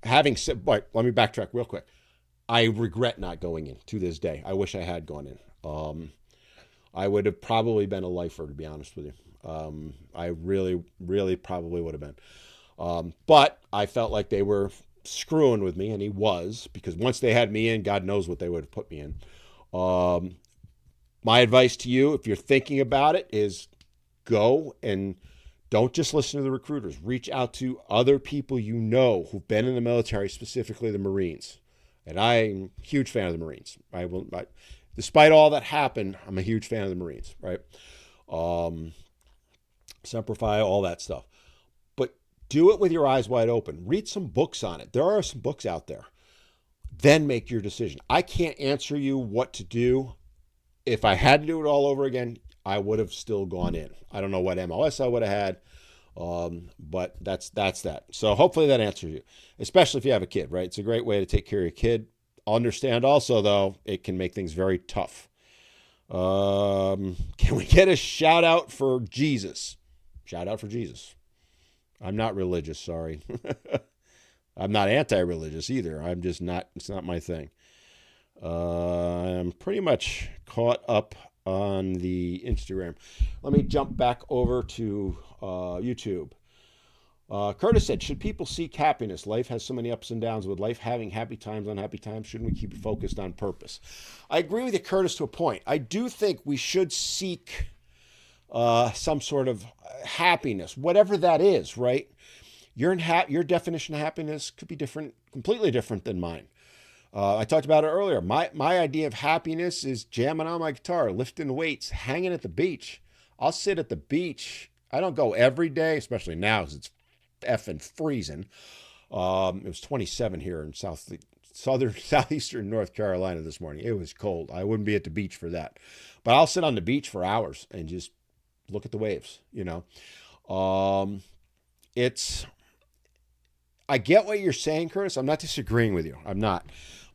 having said, but let me backtrack real quick. I regret not going in to this day. I wish I had gone in. I would have probably been a lifer, to be honest with you. I really, really probably would have been. But I felt like they were screwing with me, and he was, because once they had me in, God knows what they would have put me in. My advice to you, if you're thinking about it, is go and don't just listen to the recruiters. Reach out to other people who've been in the military, specifically the Marines. And I'm a huge fan of the Marines. Despite all that happened, I'm a huge fan of the Marines, right? Semper Fi, all that stuff. But do it with your eyes wide open. Read some books on it. There are some books out there. Then make your decision. I can't answer you what to do. If I had to do it all over again, I would have still gone in. I don't know what MOS I would have had, but that's that. So hopefully that answers you, especially if you have a kid, right? It's a great way to take care of your kid. Understand also, though, it can make things very tough. Can we get a shout out for Jesus? Shout out for Jesus. I'm not religious, sorry. I'm not anti-religious either. I'm just not, it's not my thing. I'm pretty much caught up on the Instagram. Let me jump back over to YouTube. Curtis said, should people seek happiness? Life has so many ups and downs. With life having happy times, unhappy times, shouldn't we keep it focused on purpose? I agree with you, Curtis, to a point. I do think we should seek some sort of happiness, whatever that is, right? Your definition of happiness could be different, completely different than mine. I talked about it earlier. My idea of happiness is jamming on my guitar, lifting weights, hanging at the beach. I'll sit at the beach. I don't go every day, especially now because it's effing freezing. It was 27 here in southeastern North Carolina this morning. It was cold. I wouldn't be at the beach for that. But I'll sit on the beach for hours and just look at the waves, I get what you're saying, Curtis. I'm not disagreeing with you. I'm not.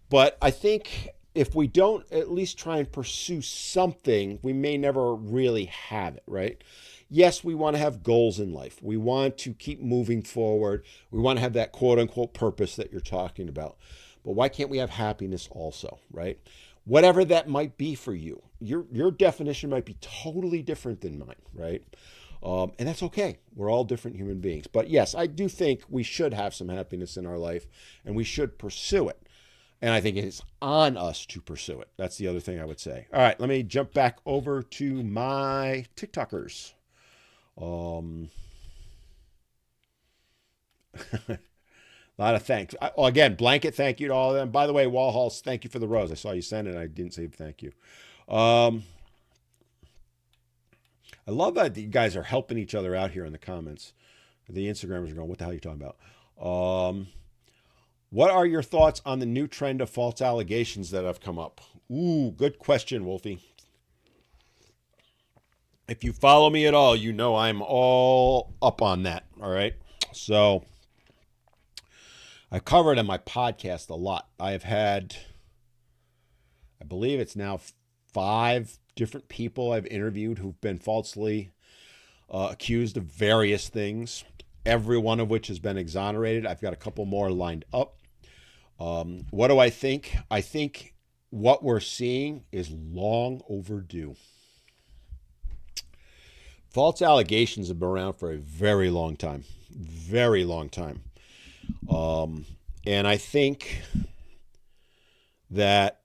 But I think if we don't at least try and pursue something, we may never really have it, right? Yes, we want to have goals in life. We want to keep moving forward. We want to have that quote unquote purpose that you're talking about. But why can't we have happiness also, right? Whatever that might be for you. Your definition might be totally different than mine, right? And that's okay. We're all different human beings. But yes, I do think we should have some happiness in our life and we should pursue it. And I think it is on us to pursue it. That's the other thing I would say. All right, let me jump back over to my TikTokers. A lot of thanks. Again, blanket thank you to all of them. By the way, Wallhalls, thank you for the rose. I saw you send it. I didn't say thank you. I love that you guys are helping each other out here in the comments. The Instagrammers are going, what the hell are you talking about? What are your thoughts on the new trend of false allegations that have come up? Ooh, good question, Wolfie. If you follow me at all, you know I'm all up on that, all right? So I cover it on my podcast a lot. I have had, I believe it's now 5 different people I've interviewed who've been falsely accused of various things, every one of which has been exonerated. I've got a couple more lined up. What do I think? I think what we're seeing is long overdue. False allegations have been around for a very long time. Very long time. And I think that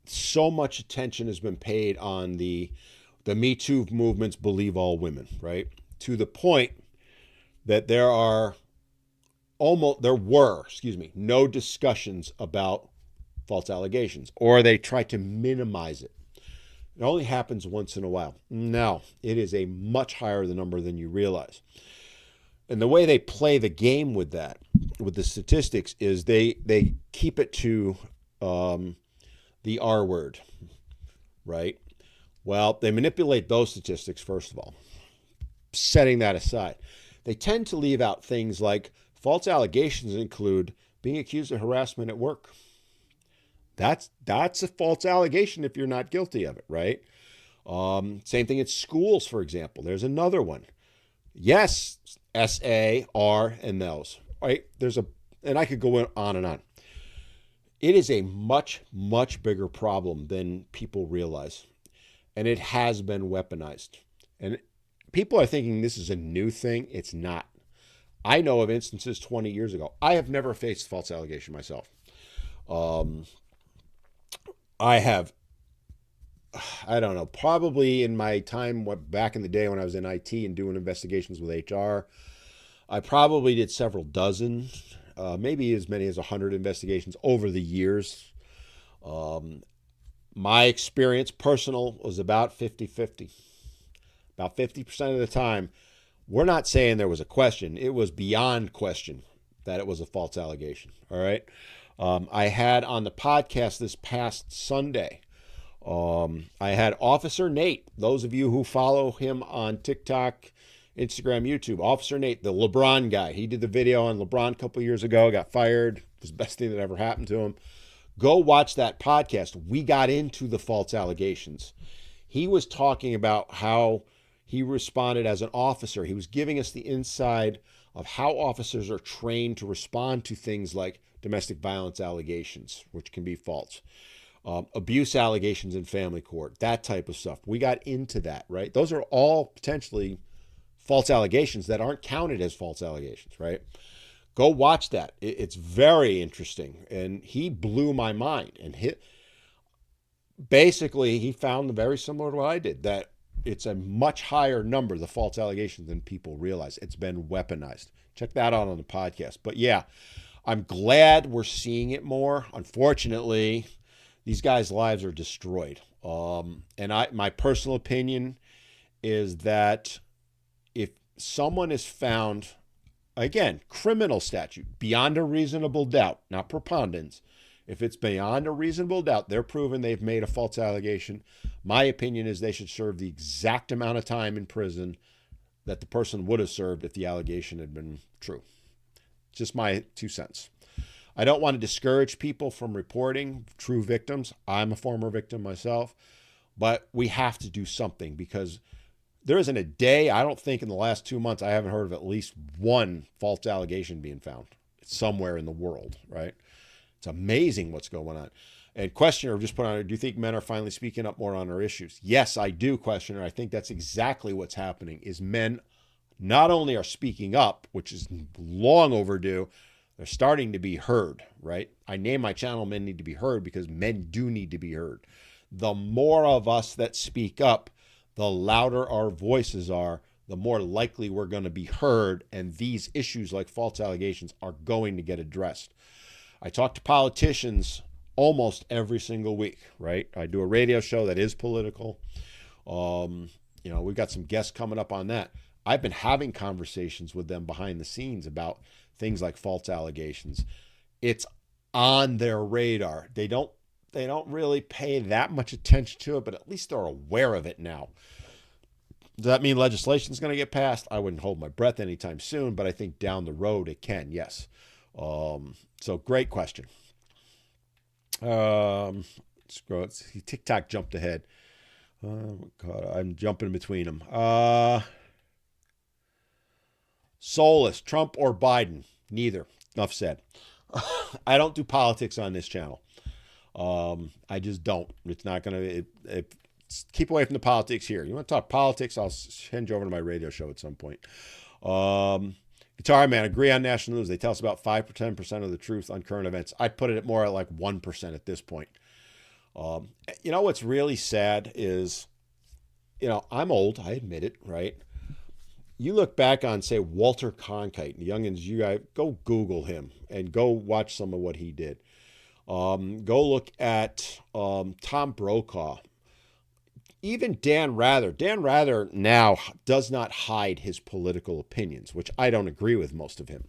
so much attention has been paid on the Me Too movement's believe all women, right? To the point that there were no discussions about false allegations, or they try to minimize it. It only happens once in a while. Now, it is a much higher number than you realize. And the way they play the game with that, with the statistics, is they keep it to the R word, right? Well, they manipulate those statistics, first of all. Setting that aside, they tend to leave out things like false allegations include being accused of harassment at work. That's a false allegation if you're not guilty of it, right? Same thing at schools, for example. There's another one. Yes, S-A, R, and those, right? And I could go on and on. It is a much, much bigger problem than people realize. And it has been weaponized. And people are thinking this is a new thing. It's not. I know of instances 20 years ago. I have never faced false allegation myself. I have, I don't know, probably in my time back in the day when I was in IT and doing investigations with HR, I probably did several dozen, maybe as many as 100 investigations over the years. My experience, personal, was about 50-50. About 50% of the time, we're not saying there was a question. It was beyond question that it was a false allegation, all right? I had on the podcast this past Sunday, I had Officer Nate. Those of you who follow him on TikTok, Instagram, YouTube, Officer Nate, the LeBron guy. He did the video on LeBron a couple years ago, got fired. It was the best thing that ever happened to him. Go watch that podcast. We got into the false allegations. He was talking about how he responded as an officer. He was giving us the inside of how officers are trained to respond to things like domestic violence allegations, which can be false, abuse allegations in family court, that type of stuff. We got into that, right? Those are all potentially false allegations that aren't counted as false allegations, right? Go watch that. It's very interesting. And he blew my mind. And basically, he found very similar to what I did, that it's a much higher number, the false allegations, than people realize. It's been weaponized. Check that out on the podcast. But yeah, I'm glad we're seeing it more. Unfortunately, these guys' lives are destroyed. And my personal opinion is that if someone is found, again, criminal statute, beyond a reasonable doubt, not preponderance, if it's beyond a reasonable doubt, they're proven they've made a false allegation, my opinion is they should serve the exact amount of time in prison that the person would have served if the allegation had been true. Just my 2 cents. I don't want to discourage people from reporting true victims. I'm a former victim myself, but we have to do something, because there isn't a day, I don't think in the last 2 months, I haven't heard of at least one false allegation being found somewhere in the world, right? It's amazing what's going on. And Questioner just put on, do you think men are finally speaking up more on our issues? Yes, I do, Questioner. I think that's exactly what's happening, is men not only are speaking up, which is long overdue, they're starting to be heard, right? I name my channel Men Need to Be Heard because men do need to be heard. The more of us that speak up, the louder our voices are, the more likely we're going to be heard, and these issues like false allegations are going to get addressed. I talk to politicians almost every single week, right? I do a radio show that is political. We've got some guests coming up on that. I've been having conversations with them behind the scenes about things like false allegations. It's on their radar. They don't really pay that much attention to it, but at least they're aware of it now. Does that mean legislation is going to get passed? I wouldn't hold my breath anytime soon, but I think down the road it can, yes. So great question. TikTok jumped ahead. God, I'm jumping between them. Soulless, Trump or Biden? Neither. Enough said. I don't do politics on this channel. I just don't. It's not going to... Keep away from the politics here. You want to talk politics? I'll send you over to my radio show at some point. Guitar Man, agree on national news. They tell us about 5 or 10% of the truth on current events. I'd put it at more like 1% at this point. What's really sad is, I'm old. I admit it, right? You look back on, say, Walter Cronkite, the youngins, you guys, go Google him and go watch some of what he did. Go look at Tom Brokaw. Even Dan Rather. Dan Rather now does not hide his political opinions, which I don't agree with most of him.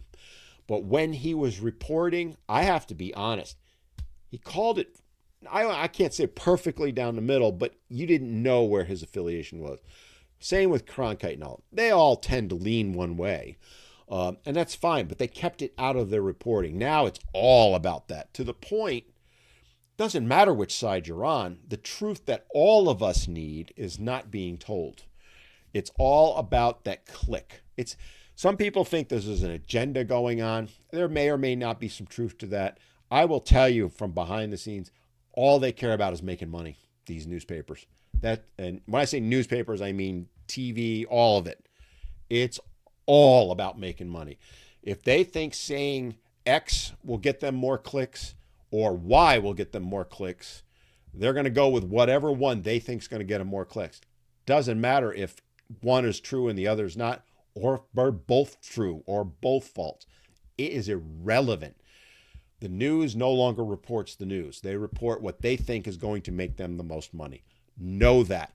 But when he was reporting, I have to be honest, he called it, I can't say perfectly down the middle, but you didn't know where his affiliation was. Same with Cronkite and all. They all tend to lean one way. And that's fine, but they kept it out of their reporting. Now it's all about that, to the point, doesn't matter which side you're on. The truth that all of us need is not being told. It's all about that click. Some people think this is an agenda going on. There may or may not be some truth to that. I will tell you from behind the scenes, all they care about is making money, these newspapers. And when I say newspapers, I mean TV, all of it. It's all about making money. If they think saying X will get them more clicks, or Y will get them more clicks, they're going to go with whatever one they think is going to get them more clicks. Doesn't matter if one is true and the other is not, or they're both true or both false. It is irrelevant. The news no longer reports the news. They report what they think is going to make them the most money. Know that.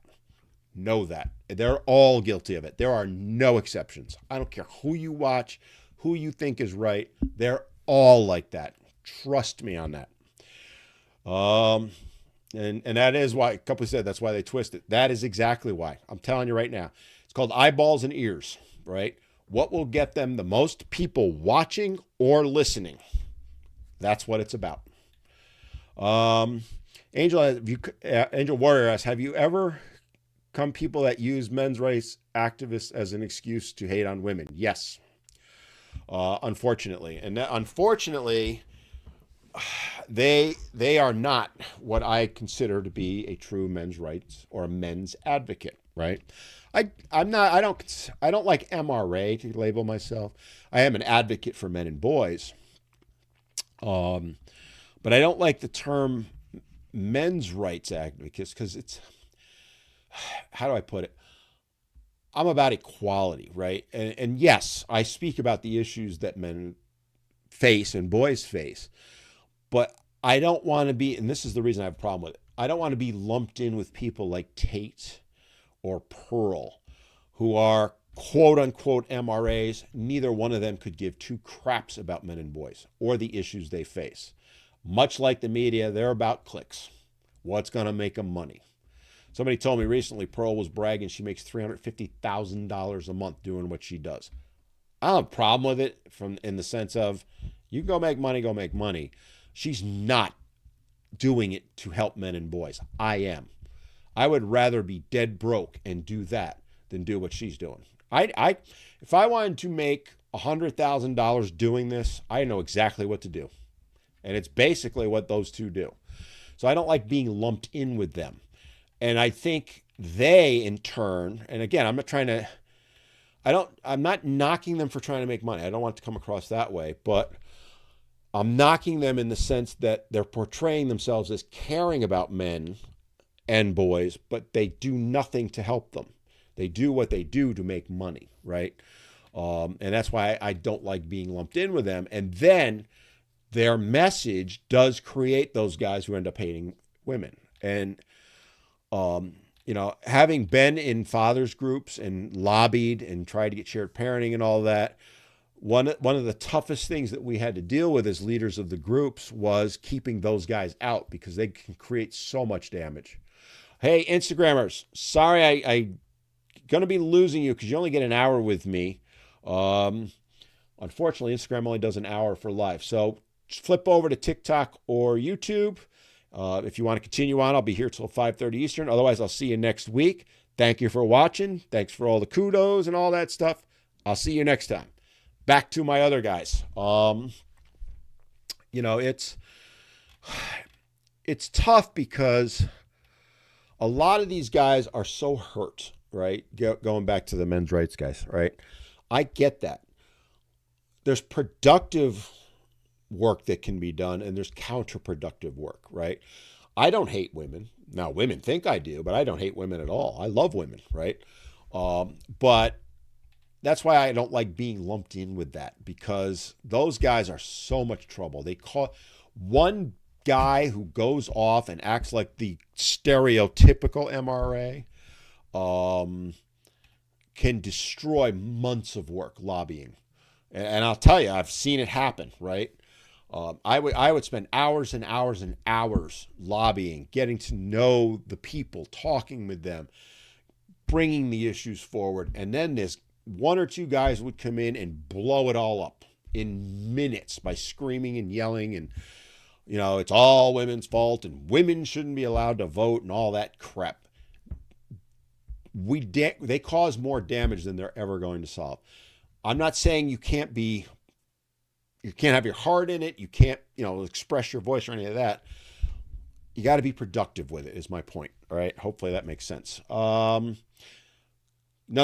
Know that. They're all guilty of it. There are no exceptions. I don't care who you watch, who you think is right. They're all like that. Trust me on that. And that is why, a couple said that's why they twist it. That is exactly why. I'm telling you right now. It's called eyeballs and ears, right? What will get them the most people watching or listening? That's what it's about. Angel Warrior asks, have you ever come people that use men's rights activists as an excuse to hate on women? Yes. Unfortunately. And unfortunately, they are not what I consider to be a true men's rights or a men's advocate, right? I don't like MRA to label myself. I am an advocate for men and boys. But I don't like the term men's rights advocates because it's, how do I put it? I'm about equality, right? And yes, I speak about the issues that men face and boys face, but I don't want to be, and this is the reason I have a problem with it, I don't want to be lumped in with people like Tate or Pearl, who are quote unquote MRAs. Neither one of them could give two craps about men and boys or the issues they face. Much like the media, they're about clicks. What's going to make them money? Somebody told me recently Pearl was bragging she makes $350,000 a month doing what she does. I don't have a problem with it in the sense of you can go make money, go make money. She's not doing it to help men and boys. I am. I would rather be dead broke and do that than do what she's doing. If I wanted to make $100,000 doing this, I know exactly what to do. And it's basically what those two do. So I don't like being lumped in with them. And I think they, in turn, and again, I'm not knocking them for trying to make money. I don't want it to come across that way, but I'm knocking them in the sense that they're portraying themselves as caring about men and boys, but they do nothing to help them. They do what they do to make money, right? And that's why I don't like being lumped in with them. And then their message does create those guys who end up hating women. And, having been in fathers groups and lobbied and tried to get shared parenting and all that, one of the toughest things that we had to deal with as leaders of the groups was keeping those guys out because they can create so much damage. Hey, Instagrammers, sorry I'm going to be losing you because you only get an hour with me. Unfortunately, Instagram only does an hour for live. So just flip over to TikTok or YouTube. If you want to continue on, I'll be here till 5:30 Eastern. Otherwise, I'll see you next week. Thank you for watching. Thanks for all the kudos and all that stuff. I'll see you next time. Back to my other guys. It's tough because a lot of these guys are so hurt, right? Going back to the men's rights guys, right? I get that. There's productive work that can be done and there's counterproductive work, right? I don't hate women. Now, women think I do, but I don't hate women at all. I love women, right? But that's why I don't like being lumped in with that because those guys are so much trouble. They call one guy who goes off and acts like the stereotypical MRA can destroy months of work lobbying. And I'll tell you, I've seen it happen, right? I would spend hours and hours and hours lobbying, getting to know the people, talking with them, bringing the issues forward. And then this one or two guys would come in and blow it all up in minutes by screaming and yelling and, it's all women's fault and women shouldn't be allowed to vote and all that crap. They cause more damage than they're ever going to solve. I'm not saying you can't have your heart in it. You can't, express your voice or any of that. You got to be productive with it is my point. All right. Hopefully that makes sense. Another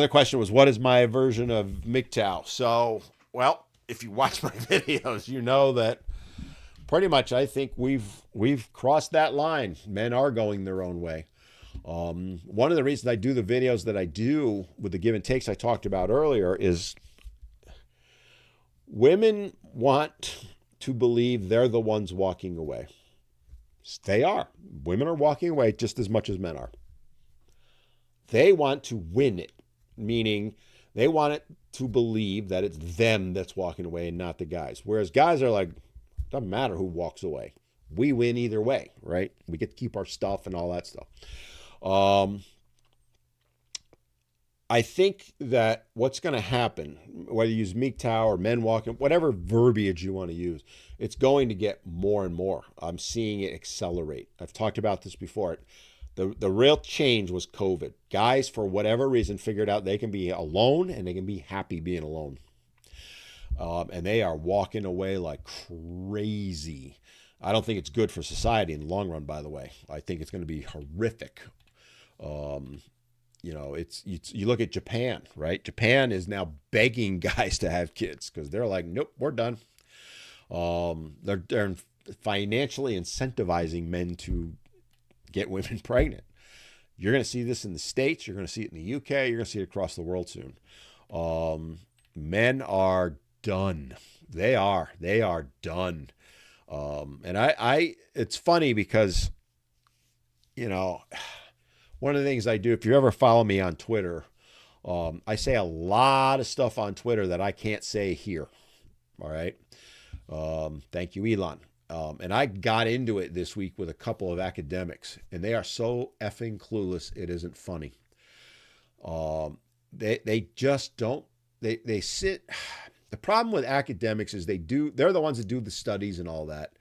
question was, what is my version of MGTOW? So, well, if you watch my videos, you know that pretty much I think we've crossed that line. Men are going their own way. One of the reasons I do the videos that I do with the give and takes I talked about earlier is women want to believe they're the ones walking away. They are. Women are walking away just as much as men are. They want to win it, meaning they want it to believe that it's them that's walking away and not the guys. Whereas guys are like, doesn't matter who walks away. We win either way, right? We get to keep our stuff and all that stuff. I think that what's going to happen, whether you use MGTOW or men walking, whatever verbiage you want to use, it's going to get more and more. I'm seeing it accelerate. I've talked about this before. The real change was COVID. Guys, for whatever reason, figured out they can be alone and they can be happy being alone. And they are walking away like crazy. I don't think it's good for society in the long run, by the way. I think it's going to be horrific. You look at Japan, right? Japan is now begging guys to have kids because they're like, nope, we're done. They're financially incentivizing men to get women pregnant. You're going to see this in the States. You're going to see it in the UK. You're going to see it across the world soon. Men are done. They are done. And it's funny because, one of the things I do, if you ever follow me on Twitter, I say a lot of stuff on Twitter that I can't say here. All right. Thank you, Elon. And I got into it this week with a couple of academics, and they are so effing clueless. It isn't funny. They just don't, they sit. The problem with academics is they're the ones that do the studies and all that.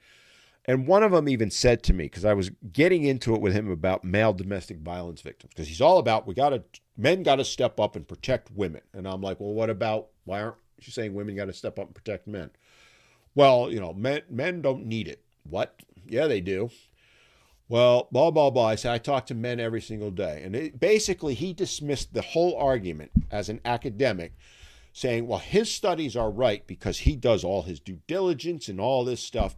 And one of them even said to me, because I was getting into it with him about male domestic violence victims, because he's all about, men got to step up and protect women. And I'm like, well, why aren't you saying women got to step up and protect men? Well, men don't need it. What? Yeah, they do. Well, blah, blah, blah. I said, I talk to men every single day. And basically, he dismissed the whole argument as an academic, saying, well, his studies are right because he does all his due diligence and all this stuff.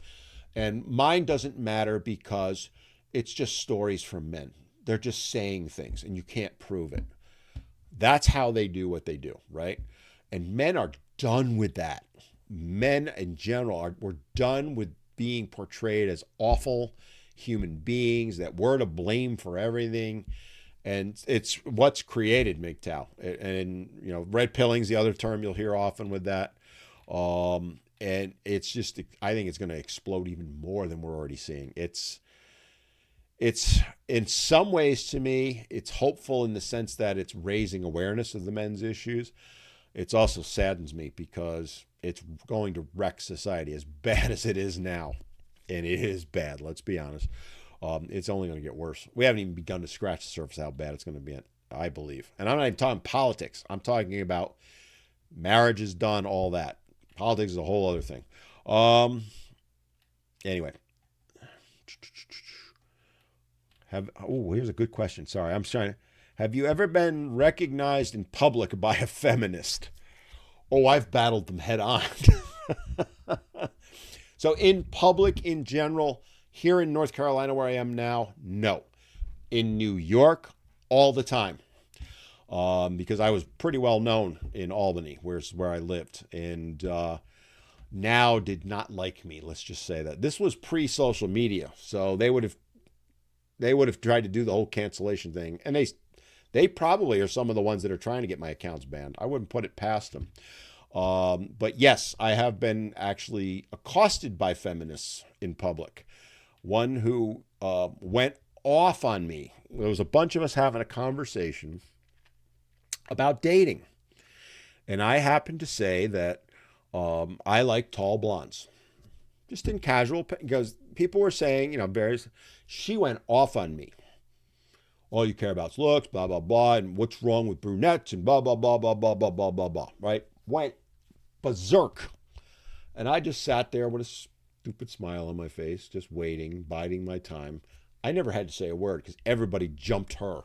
And mine doesn't matter because it's just stories from men. They're just saying things and you can't prove it. That's how they do what they do, right? And men are done with that. Men in general we're done with being portrayed as awful human beings, that we're to blame for everything. And it's what's created MGTOW. And red pilling's the other term you'll hear often with that. And it's just, I think it's going to explode even more than we're already seeing. It's in some ways, to me, it's hopeful in the sense that it's raising awareness of the men's issues. It's also saddens me because it's going to wreck society as bad as it is now. And it is bad, let's be honest. It's only going to get worse. We haven't even begun to scratch the surface how bad it's going to be, I believe. And I'm not even talking politics. I'm talking about marriage is done, all that. Politics is a whole other thing. Anyway. Here's a good question. Sorry, I'm trying to. Have you ever been recognized in public by a feminist? Oh, I've battled them head on. So in public, in general, here in North Carolina where I am now, no. In New York, all the time. Because I was pretty well known in Albany, where I lived. And now did not like me, let's just say that. This was pre-social media, so they would have tried to do the whole cancellation thing. And they probably are some of the ones that are trying to get my accounts banned. I wouldn't put it past them. But yes, I have been actually accosted by feminists in public. One who went off on me. There was a bunch of us having a conversation about dating. And I happened to say that I like tall blondes. Just in casual, because people were saying, she went off on me. All you care about is looks, blah, blah, blah, and what's wrong with brunettes, and blah, blah, blah, blah, blah, blah, blah, blah, blah, right? Went berserk. And I just sat there with a stupid smile on my face, just waiting, biding my time. I never had to say a word because everybody jumped her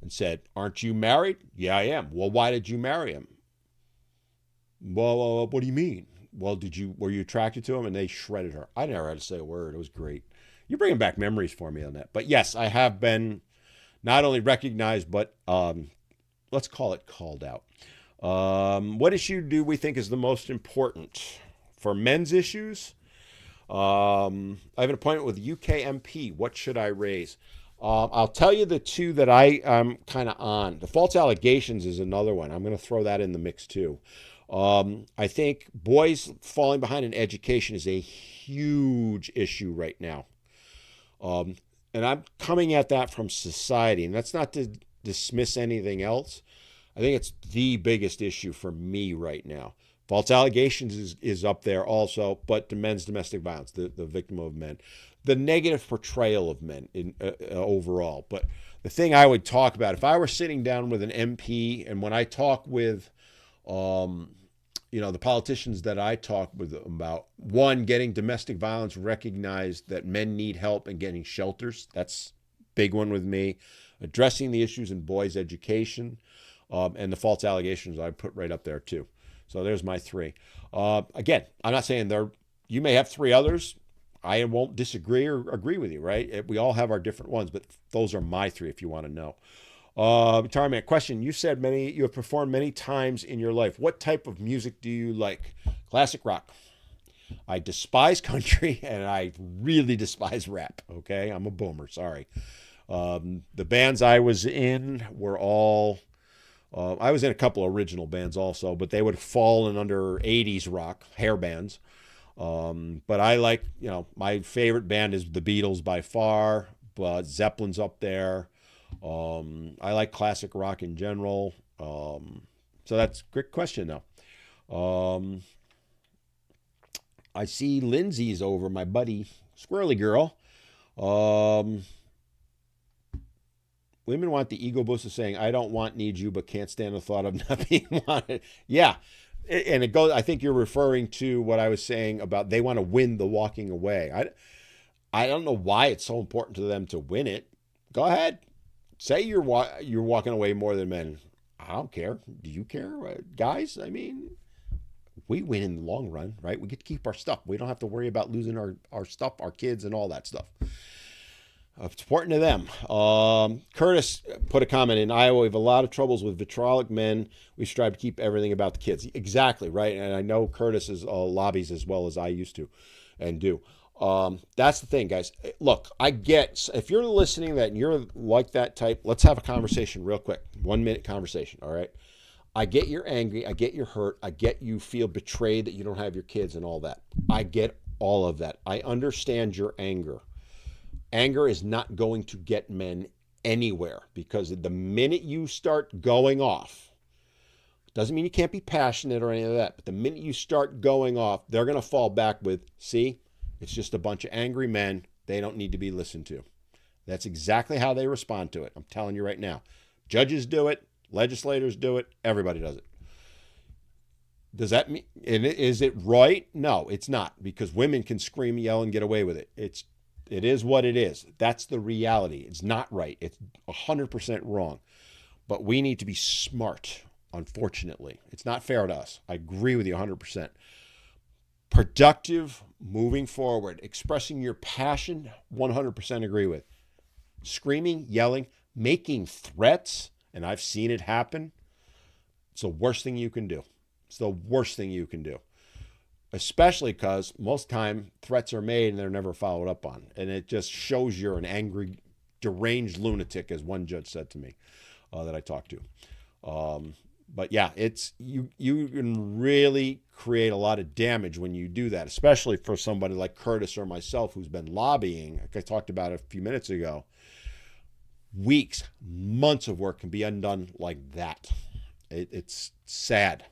and said, aren't you married? Yeah, I am. Well, why did you marry him? Well, what do you mean? Well, were you attracted to him? And they shredded her. I never had to say a word. It was great. You're bringing back memories for me on that. But yes, I have been not only recognized, but let's call it called out. What issue do we think is the most important? For men's issues, I have an appointment with UKMP. What should I raise? I'll tell you the two that I'm kind of on. The false allegations is another one. I'm going to throw that in the mix too. I think boys falling behind in education is a huge issue right now. And I'm coming at that from society, and that's not to dismiss anything else. I think it's the biggest issue for me right now. False allegations is up there also, but the men's domestic violence, the victim of men, the negative portrayal of men in overall. But the thing I would talk about, if I were sitting down with an MP, and when I talk with, the politicians that I talk with about, one, getting domestic violence recognized that men need help and getting shelters. That's a big one with me. Addressing the issues in boys' education, and the false allegations I put right up there too. So there's my three. Again, I'm not saying you may have three others. I won't disagree or agree with you, right? We all have our different ones, but those are my three if you want to know. Retirement question. You said you have performed many times in your life. What type of music do you like? Classic rock. I despise country and I really despise rap. Okay. I'm a boomer. Sorry. The bands I was in were all, I was in a couple of original bands also, but they would fall in under 80s rock, hair bands. But I like, my favorite band is the Beatles by far, but Zeppelin's up there. I like classic rock in general. So that's a great question though. I see Lindsay's over, my buddy, Squirrely Girl. Women want the ego boost of saying, I don't need you, but can't stand the thought of not being wanted. Yeah. And it goes, I think you're referring to what I was saying about they want to win the walking away. I don't know why it's so important to them to win it. Go ahead. Say you're walking away more than men. I don't care. Do you care? Guys, I mean, we win in the long run, right? We get to keep our stuff. We don't have to worry about losing our stuff, our kids, and all that stuff. It's important to them. Curtis put a comment in Iowa. We have a lot of troubles with vitriolic men. We strive to keep everything about the kids. Exactly, right? And I know Curtis is lobbies as well as I used to and do. That's the thing, guys. Look, I get, if you're listening to that and you're like that type, let's have a conversation real quick. 1 minute conversation, all right? I get you're angry. I get you're hurt. I get you feel betrayed that you don't have your kids and all that. I get all of that. I understand your anger. Anger is not going to get men anywhere because the minute you start going off, doesn't mean you can't be passionate or any of that, but the minute you start going off, they're going to fall back with, see, it's just a bunch of angry men. They don't need to be listened to. That's exactly how they respond to it. I'm telling you right now. Judges do it. Legislators do it. Everybody does it. Does that mean, and is it right? No, it's not, because women can scream, yell, and get away with it. It is what it is. That's the reality. It's not right. It's 100% wrong. But we need to be smart, unfortunately. It's not fair to us. I agree with you 100%. Productive, moving forward, expressing your passion, 100% agree with. Screaming, yelling, making threats, and I've seen it happen. It's the worst thing you can do. It's the worst thing you can do. Especially because most time threats are made and they're never followed up on. And it just shows you're an angry, deranged lunatic, as one judge said to me that I talked to. But yeah, it's you can really create a lot of damage when you do that, especially for somebody like Curtis or myself who's been lobbying, like I talked about a few minutes ago. Weeks, months of work can be undone like that. It's sad.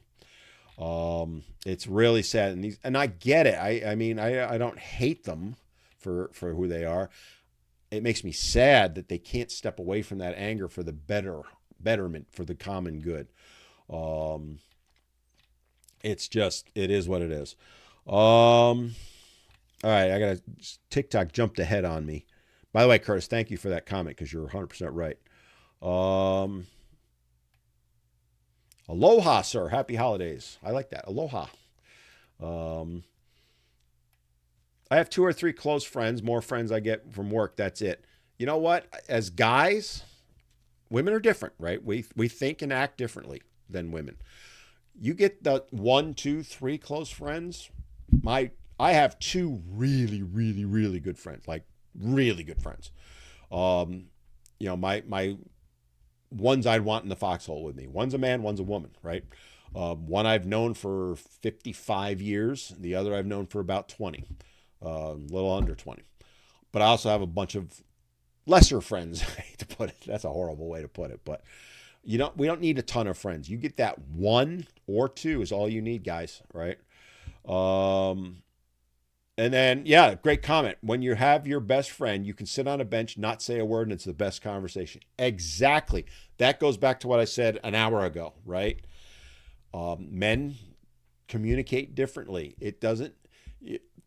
It's really sad, and I get it. I mean, I don't hate them for who they are. It makes me sad that they can't step away from that anger for the betterment, for the common good. It's just, it is what it is. All right, I got TikTok jumped ahead on me. By the way, Curtis, thank you for that comment because you're 100% right. Aloha, sir. Happy holidays. I like that. Aloha. I have 2 or 3 close friends, more friends I get from work. That's it. You know what? As guys, women are different, right? We think and act differently than women. You get the 1, 2, 3 close friends. I have 2 really, really, really good friends, like really good friends. My ones I'd want in the foxhole with me. One's a man, one's a woman, right? One I've known for 55 years. The other I've known for about 20, a little under 20. But I also have a bunch of lesser friends. I hate to put it. That's a horrible way to put it. But we don't need a ton of friends. You get that 1 or 2 is all you need, guys, right? And then, yeah, great comment. When you have your best friend, you can sit on a bench, not say a word, and it's the best conversation. Exactly. That goes back to what I said an hour ago, right? Men communicate differently.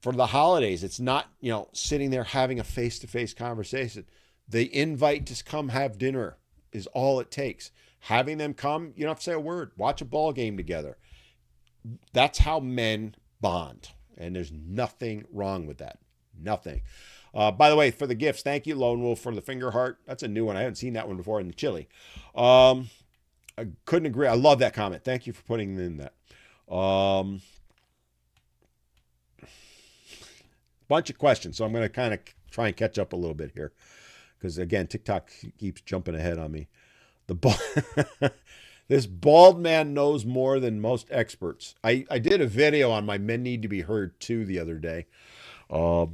For the holidays, it's not, sitting there having a face-to-face conversation. The invite to come have dinner is all it takes. Having them come, you don't have to say a word. Watch a ball game together. That's how men bond. And there's nothing wrong with that. Nothing. By the way, for the gifts, thank you, Lone Wolf, for the finger heart. That's a new one. I haven't seen that one before in the chili. I couldn't agree. I love that comment. Thank you for putting in that. Bunch of questions. So I'm going to kind of try and catch up a little bit here. Because, again, TikTok keeps jumping ahead on me. This bald man knows more than most experts. I did a video on my Men Need to Be Heard too the other day, because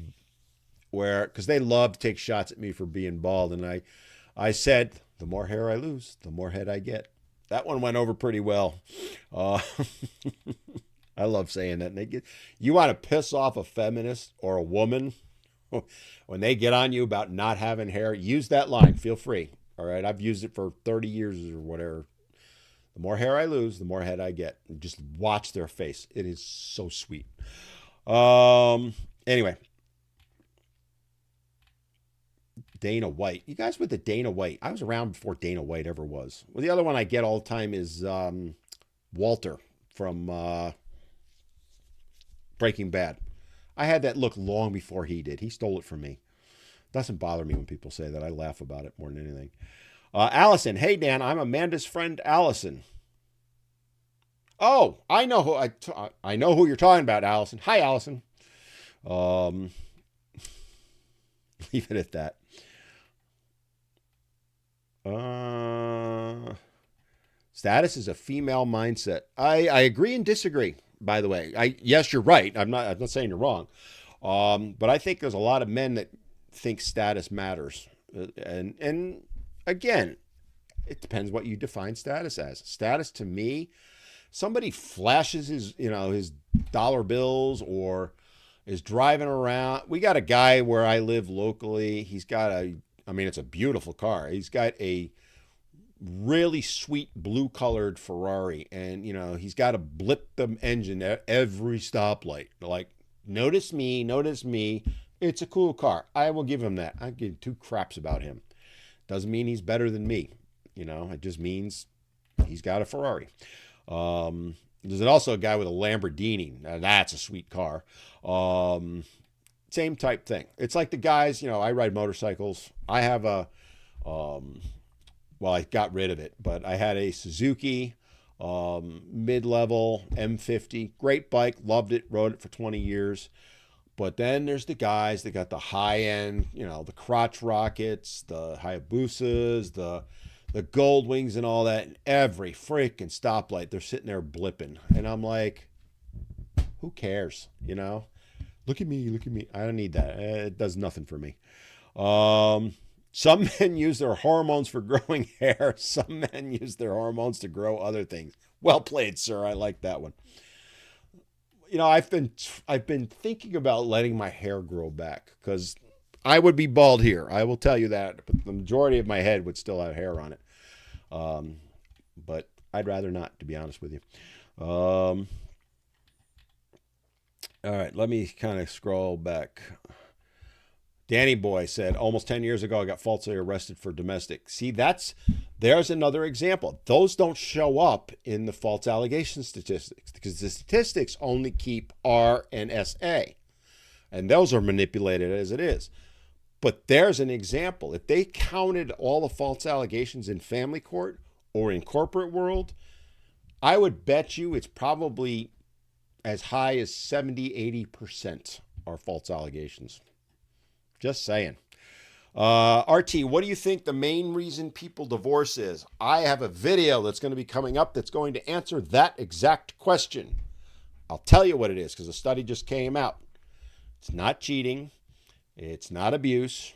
they love to take shots at me for being bald, and I said, the more hair I lose, the more head I get. That one went over pretty well. I love saying that. And you want to piss off a feminist or a woman when they get on you about not having hair, use that line. Feel free. All right, I've used it for 30 years or whatever. The more hair I lose, the more head I get. Just watch their face. It is so sweet. Anyway. Dana White. You guys with the Dana White. I was around before Dana White ever was. Well, the other one I get all the time is Walter from Breaking Bad. I had that look long before he did. He stole it from me. Doesn't bother me when people say that. I laugh about it more than anything. Allison, hey Dan, I'm Amanda's friend Allison. Oh, I know who I know who you're talking about, Allison. Hi, Allison. Um, leave it at that. Status is a female mindset. I agree and disagree. By the way, yes, you're right. I'm not saying you're wrong. But I think there's a lot of men that think status matters, and again, it depends what you define status as. Status to me, somebody flashes his dollar bills or is driving around. We got a guy where I live locally. He's got it's a beautiful car. He's got a really sweet blue colored Ferrari, and he's got to blip the engine at every stoplight. Like, notice me. It's a cool car. I will give him that. I give two craps about him. Doesn't mean he's better than me. It just means he's got a Ferrari. There's also a guy with a Lamborghini. Now, that's a sweet car. Same type thing. It's like the guys, I ride motorcycles. I have I got rid of it, but I had a Suzuki mid-level M50. Great bike. Loved it. Rode it for 20 years. But then there's the guys that got the high-end, the crotch rockets, the Hayabusas, the Gold Wings and all that. And every freaking stoplight, they're sitting there blipping. And I'm like, who cares? Look at me. I don't need that. It does nothing for me. Some men use their hormones for growing hair. Some men use their hormones to grow other things. Well played, sir. I like that one. I've been thinking about letting my hair grow back because I would be bald here. I will tell you that. But the majority of my head would still have hair on it. But I'd rather not, to be honest with you. All right, let me kind of scroll back. Danny Boy said, almost 10 years ago, I got falsely arrested for domestic. See, there's another example. Those don't show up in the false allegation statistics because the statistics only keep R and SA. And those are manipulated as it is. But there's an example. If they counted all the false allegations in family court or in corporate world, I would bet you it's probably as high as 70-80% are false allegations. Just saying. RT, what do you think the main reason people divorce is? I have a video that's going to be coming up that's going to answer that exact question. I'll tell you what it is because a study just came out. It's not cheating. It's not abuse.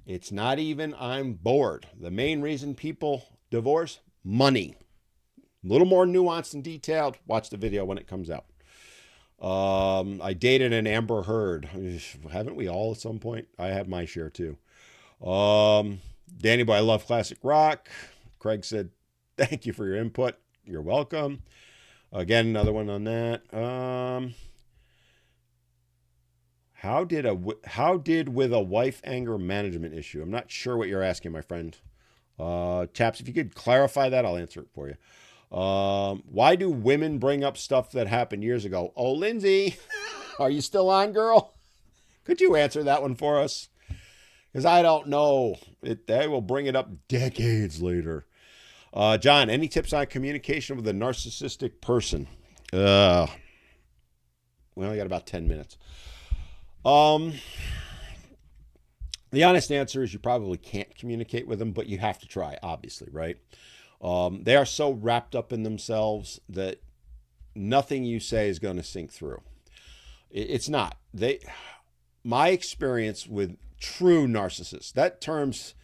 It's not even I'm bored. The main reason people divorce, money. A little more nuanced and detailed. Watch the video when it comes out. I dated an Amber Heard. Haven't we all at some point? I have my share too. Danny Boy, I love classic rock. Craig said, thank you for your input. You're welcome. Again, another one on that. How did with a wife anger management issue? I'm not sure what you're asking, my friend. Chaps, if you could clarify that, I'll answer it for you. Why do women bring up stuff that happened years ago? Oh, Lindsay, are you still on, girl? Could you answer that one for us? Because I don't know. They will bring it up decades later. John, any tips on communication with a narcissistic person? We only got about 10 minutes. The honest answer is you probably can't communicate with them, but you have to try, obviously, right? They are so wrapped up in themselves that nothing you say is going to sink through. It's not. My experience with true narcissists, that term's,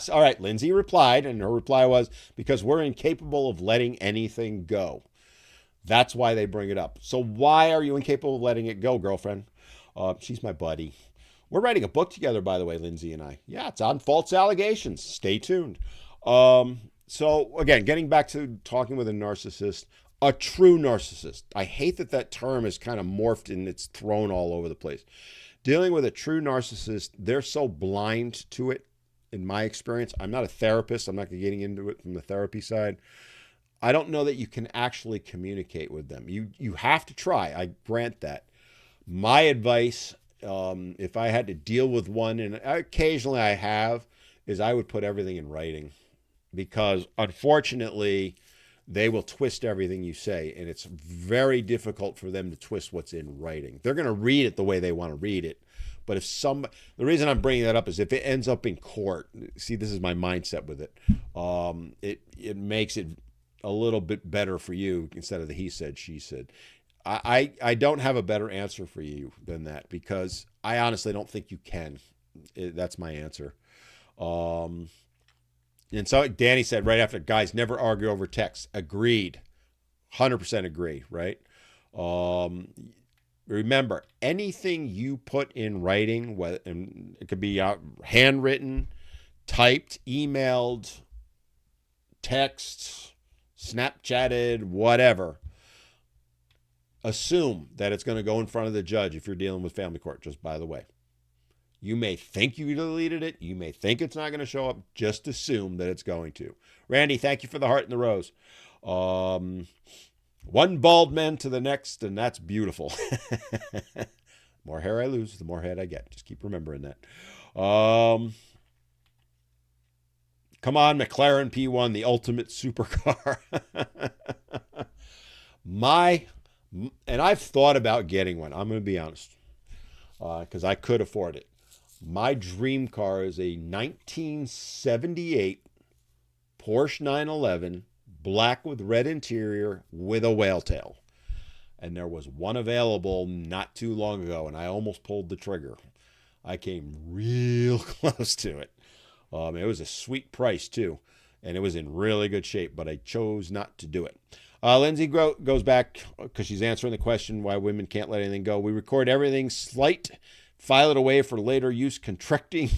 all right, Lindsay replied, and her reply was, because we're incapable of letting anything go. That's why they bring it up. So why are you incapable of letting it go, girlfriend? She's my buddy. We're writing a book together, by the way, Lindsay and I. Yeah, it's on false allegations. Stay tuned. So again, getting back to talking with a narcissist, a true narcissist. I hate that term is kind of morphed and it's thrown all over the place. Dealing with a true narcissist, they're so blind to it. In my experience, I'm not a therapist. I'm not getting into it from the therapy side. I don't know that you can actually communicate with them. You have to try. I grant that. My advice, if I had to deal with one, and occasionally I have, is I would put everything in writing, because unfortunately they will twist everything you say, and it's very difficult for them to twist what's in writing. They're going to read it the way they want to read it. But the reason I'm bringing that up is if it ends up in court, see, this is my mindset with it. It makes it a little bit better for you instead of the he said, she said. I don't have a better answer for you than that, because I honestly don't think you can. That's my answer. And so Danny said right after, guys, never argue over text. Agreed. 100% agree, right? Remember, anything you put in writing, and it could be handwritten, typed, emailed, text, Snapchatted, whatever, assume that it's going to go in front of the judge if you're dealing with family court, just by the way. You may think you deleted it. You may think it's not going to show up. Just assume that it's going to. Randy, thank you for the heart and the rose. One bald man to the next, and that's beautiful. The more hair I lose, the more head I get. Just keep remembering that. Come on, McLaren P1, the ultimate supercar. And I've thought about getting one. I'm going to be honest, because I could afford it. My dream car is a 1978 Porsche 911, black with red interior with a whale tail. And there was one available not too long ago, and I almost pulled the trigger. I came real close to it. It was a sweet price, too, and it was in really good shape, but I chose not to do it. Lindsay goes back because she's answering the question why women can't let anything go. We record everything slight, file it away for later use, collecting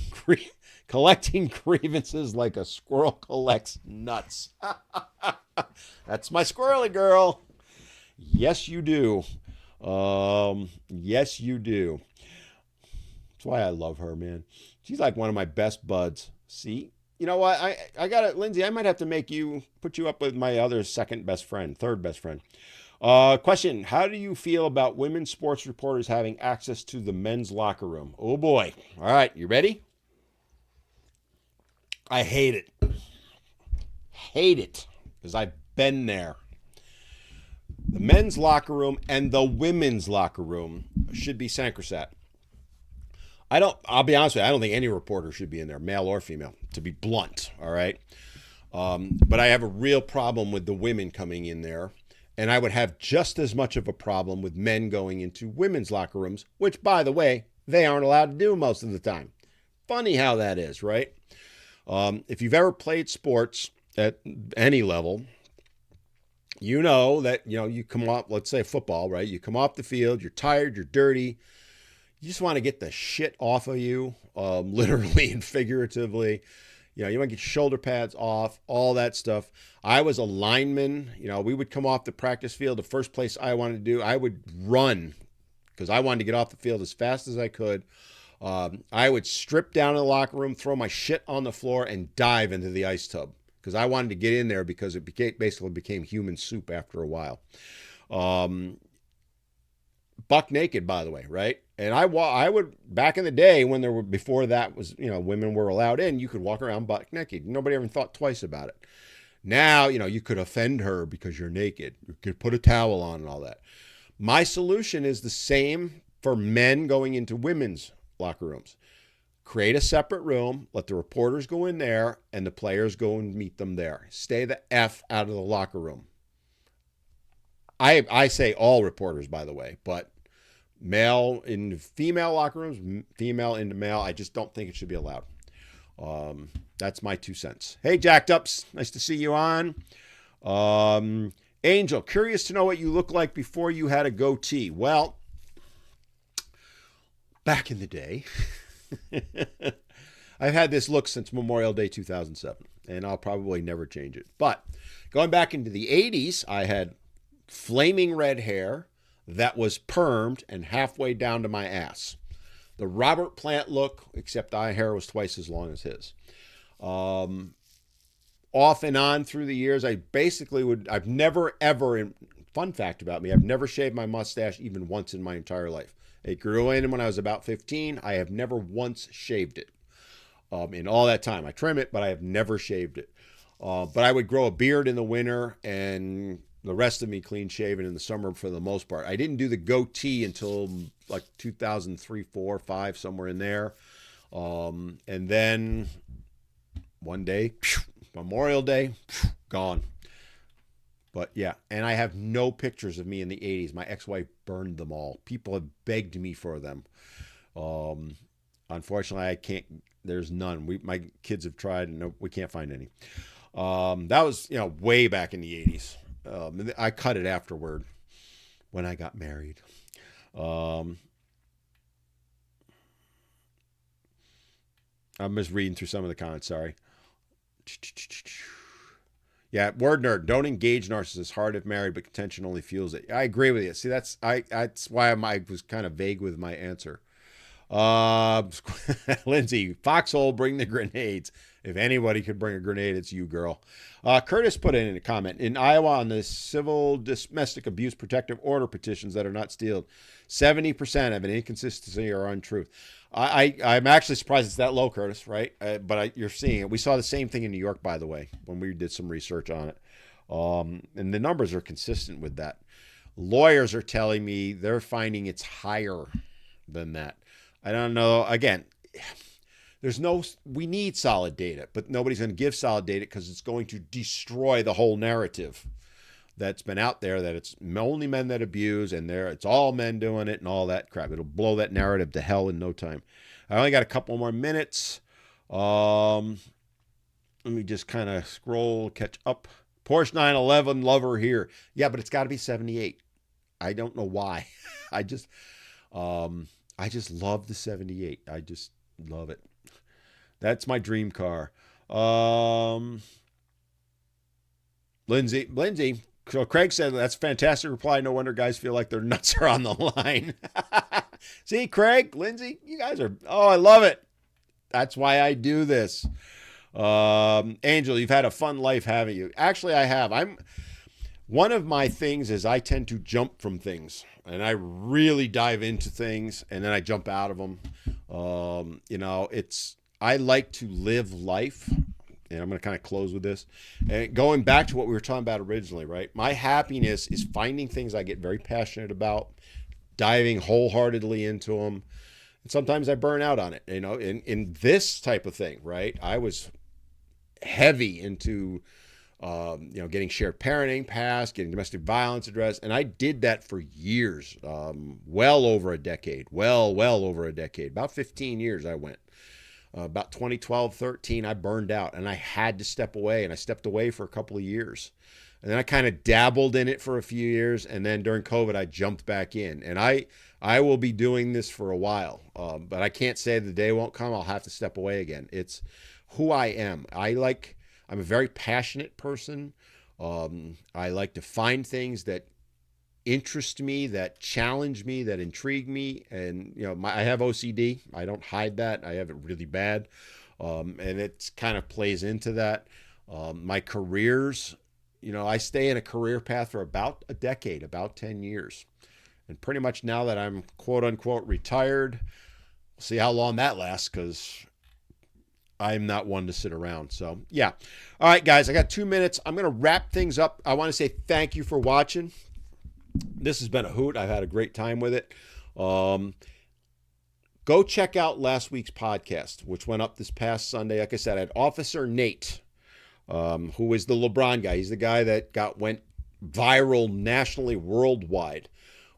grievances like a squirrel collects nuts. That's my squirrely girl. Yes, you do. Yes, you do. That's why I love her, man. She's like one of my best buds. See? You know what? I got it, Lindsay. I might have to put you up with my other third best friend. Question: how do you feel about women's sports reporters having access to the men's locker room? Oh boy! All right, you ready? I hate it. Hate it, because I've been there. The men's locker room and the women's locker room should be sacrosanct. I'll be honest with you, I don't think any reporter should be in there, male or female, to be blunt, all right? But I have a real problem with the women coming in there, and I would have just as much of a problem with men going into women's locker rooms, which, by the way, they aren't allowed to do most of the time. Funny how that is, right? If you've ever played sports at any level, you know that, you come off, let's say football, right? You come off the field, you're tired, you're dirty, you just want to get the shit off of you, literally and figuratively. You want to get your shoulder pads off, all that stuff. I was a lineman. We would come off the practice field. The first place I wanted to do, I would run because I wanted to get off the field as fast as I could. I would strip down in the locker room, throw my shit on the floor, and dive into the ice tub because I wanted to get in there because it basically became human soup after a while. Buck naked, by the way, right? And I would, back in the day when before that was, women were allowed in, you could walk around buck naked. Nobody ever thought twice about it. Now, you could offend her because you're naked. You could put a towel on and all that. My solution is the same for men going into women's locker rooms. Create a separate room, let the reporters go in there, and the players go and meet them there. Stay the F out of the locker room. I say all reporters, by the way, but male in female locker rooms, female into male, I just don't think it should be allowed. That's my 2 cents. Hey, Jacked Ups, nice to see you on. Angel, curious to know what you look like before you had a goatee. Well, back in the day, I've had this look since Memorial Day 2007, and I'll probably never change it. But going back into the 80s, I had flaming red hair that was permed and halfway down to my ass. The Robert Plant look, except my hair was twice as long as his. Off and on through the years, I've never ever fun fact about me, I've never shaved my mustache even once in my entire life. It grew in when I was about 15. I have never once shaved it. In all that time, I trim it, but I have never shaved it. But I would grow a beard in the winter and the rest of me clean shaven in the summer for the most part. I didn't do the goatee until like 2003, 4, 5, somewhere in there. And then one day, Memorial Day, gone. But yeah, and I have no pictures of me in the 80s. My ex-wife burned them all. People have begged me for them. Unfortunately, I can't. There's none. My kids have tried, and no, we can't find any. That was, way back in the 80s. I cut it afterward when I got married. I'm just reading through some of the comments. Sorry. Yeah, word nerd. Don't engage narcissists. Hard if married, but contention only fuels it. I agree with you. See, that's why I was kind of vague with my answer. Lindsay, Foxhole, bring the grenades. If anybody could bring a grenade, it's you, girl. Curtis put in a comment. In Iowa, on the civil domestic abuse protective order petitions that are not sealed, 70% have an inconsistency or untruth. I'm actually surprised it's that low, Curtis, right? But you're seeing it. We saw the same thing in New York, by the way, when we did some research on it. And the numbers are consistent with that. Lawyers are telling me they're finding it's higher than that. I don't know. Again, we need solid data, but nobody's going to give solid data because it's going to destroy the whole narrative that's been out there that it's only men that abuse and it's all men doing it and all that crap. It'll blow that narrative to hell in no time. I only got a couple more minutes. Let me just kind of scroll, catch up. Porsche 911 lover here. Yeah, but it's got to be 78. I don't know why. I just love the 78. I just love it. That's my dream car. Lindsay. So Craig said, that's a fantastic reply. No wonder guys feel like their nuts are on the line. See, Craig, Lindsay, you guys are, I love it. That's why I do this. Angel, you've had a fun life, haven't you? Actually, I have. One of my things is I tend to jump from things, and I really dive into things, and then I jump out of them. I like to live life, and I'm going to kind of close with this. And going back to what we were talking about originally, right? My happiness is finding things I get very passionate about, diving wholeheartedly into them. And sometimes I burn out on it, in this type of thing, right? I was heavy into getting shared parenting passed, getting domestic violence addressed. And I did that for years, well over a decade, well over a decade, about 15 years I went. About 2012, 13, I burned out and I had to step away, and I stepped away for a couple of years. And then I kind of dabbled in it for a few years. And then during COVID, I jumped back in, and I will be doing this for a while. But I can't say the day won't come. I'll have to step away again. It's who I am. I'm a very passionate person. I like to find things that interest me, that challenge me, that intrigue me. And, I have OCD. I don't hide that. I have it really bad. And it kind of plays into that. My careers, I stay in a career path for about a decade, about 10 years. And pretty much now that I'm quote unquote retired, we'll see how long that lasts, because I'm not one to sit around. So, yeah. All right, guys, I got 2 minutes. I'm going to wrap things up. I want to say thank you for watching. This has been a hoot. I've had a great time with it. Go check out last week's podcast, which went up this past Sunday. Like I said, I had Officer Nate, who is the LeBron guy. He's the guy that went viral nationally, worldwide,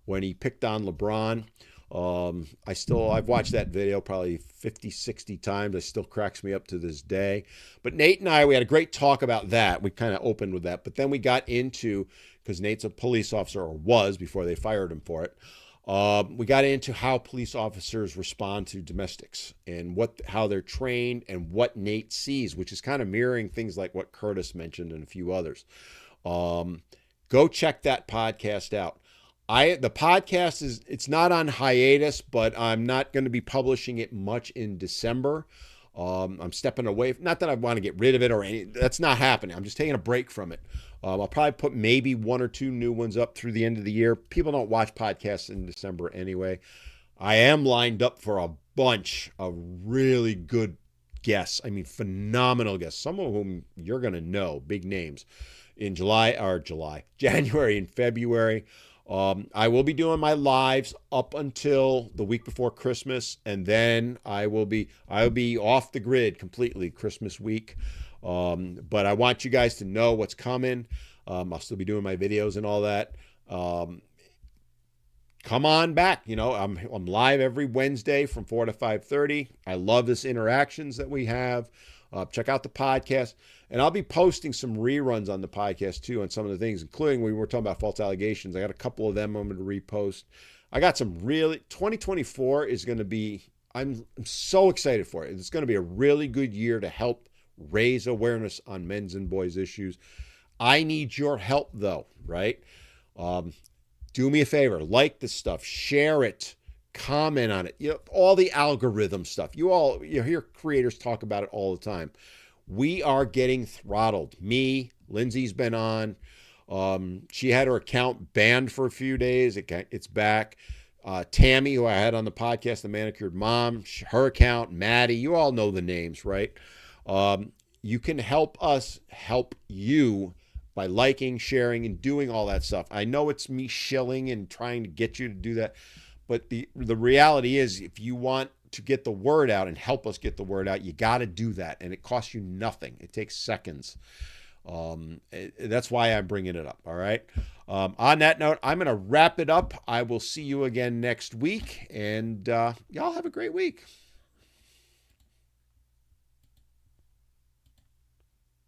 when he picked on LeBron. I've watched that video probably 50, 60 times. It still cracks me up to this day. But Nate and we had a great talk about that. We kind of opened with that. But then we got into, because Nate's a police officer, or was before they fired him for it. We got into how police officers respond to domestics and how they're trained and what Nate sees, which is kind of mirroring things like what Curtis mentioned and a few others. Go check that podcast out. The podcast it's not on hiatus, but I'm not going to be publishing it much in December. I'm stepping away. Not that I want to get rid of it or any. That's not happening. I'm just taking a break from it. I'll probably put maybe one or two new ones up through the end of the year. People don't watch podcasts in December anyway. I am lined up for a bunch of really good guests. I mean, phenomenal guests. Some of whom you're going to know, big names, in January and February. I will be doing my lives up until the week before Christmas, and then I'll be off the grid completely Christmas week. But I want you guys to know what's coming. I'll still be doing my videos and all that. Come on back. You know, I'm live every Wednesday from 4 to 5:30. I love this interactions that we have. Check out the podcast. And I'll be posting some reruns on the podcast too on some of the things, including we were talking about false allegations. I got a couple of them I'm going to repost. I got some really, 2024 is going to be, I'm so excited for it. It's going to be a really good year to help raise awareness on men's and boys issues. I need your help though, right? Do me a favor, like this stuff, share it, comment on it. You know, all the algorithm stuff. You hear creators talk about it all the time. We are getting throttled. Me, Lindsay's been on. She had her account banned for a few days. It's back. Tammy, who I had on the podcast, the Manicured Mom, her account, Maddie, you all know the names, right? You can help us help you by liking, sharing, and doing all that stuff. I know it's me shilling and trying to get you to do that, but the reality is, if you want to get the word out and help us get the word out, you got to do that, and it costs you nothing. It takes seconds. That's why I'm bringing it up. All right. On that note, I'm going to wrap it up. I will see you again next week, and y'all have a great week.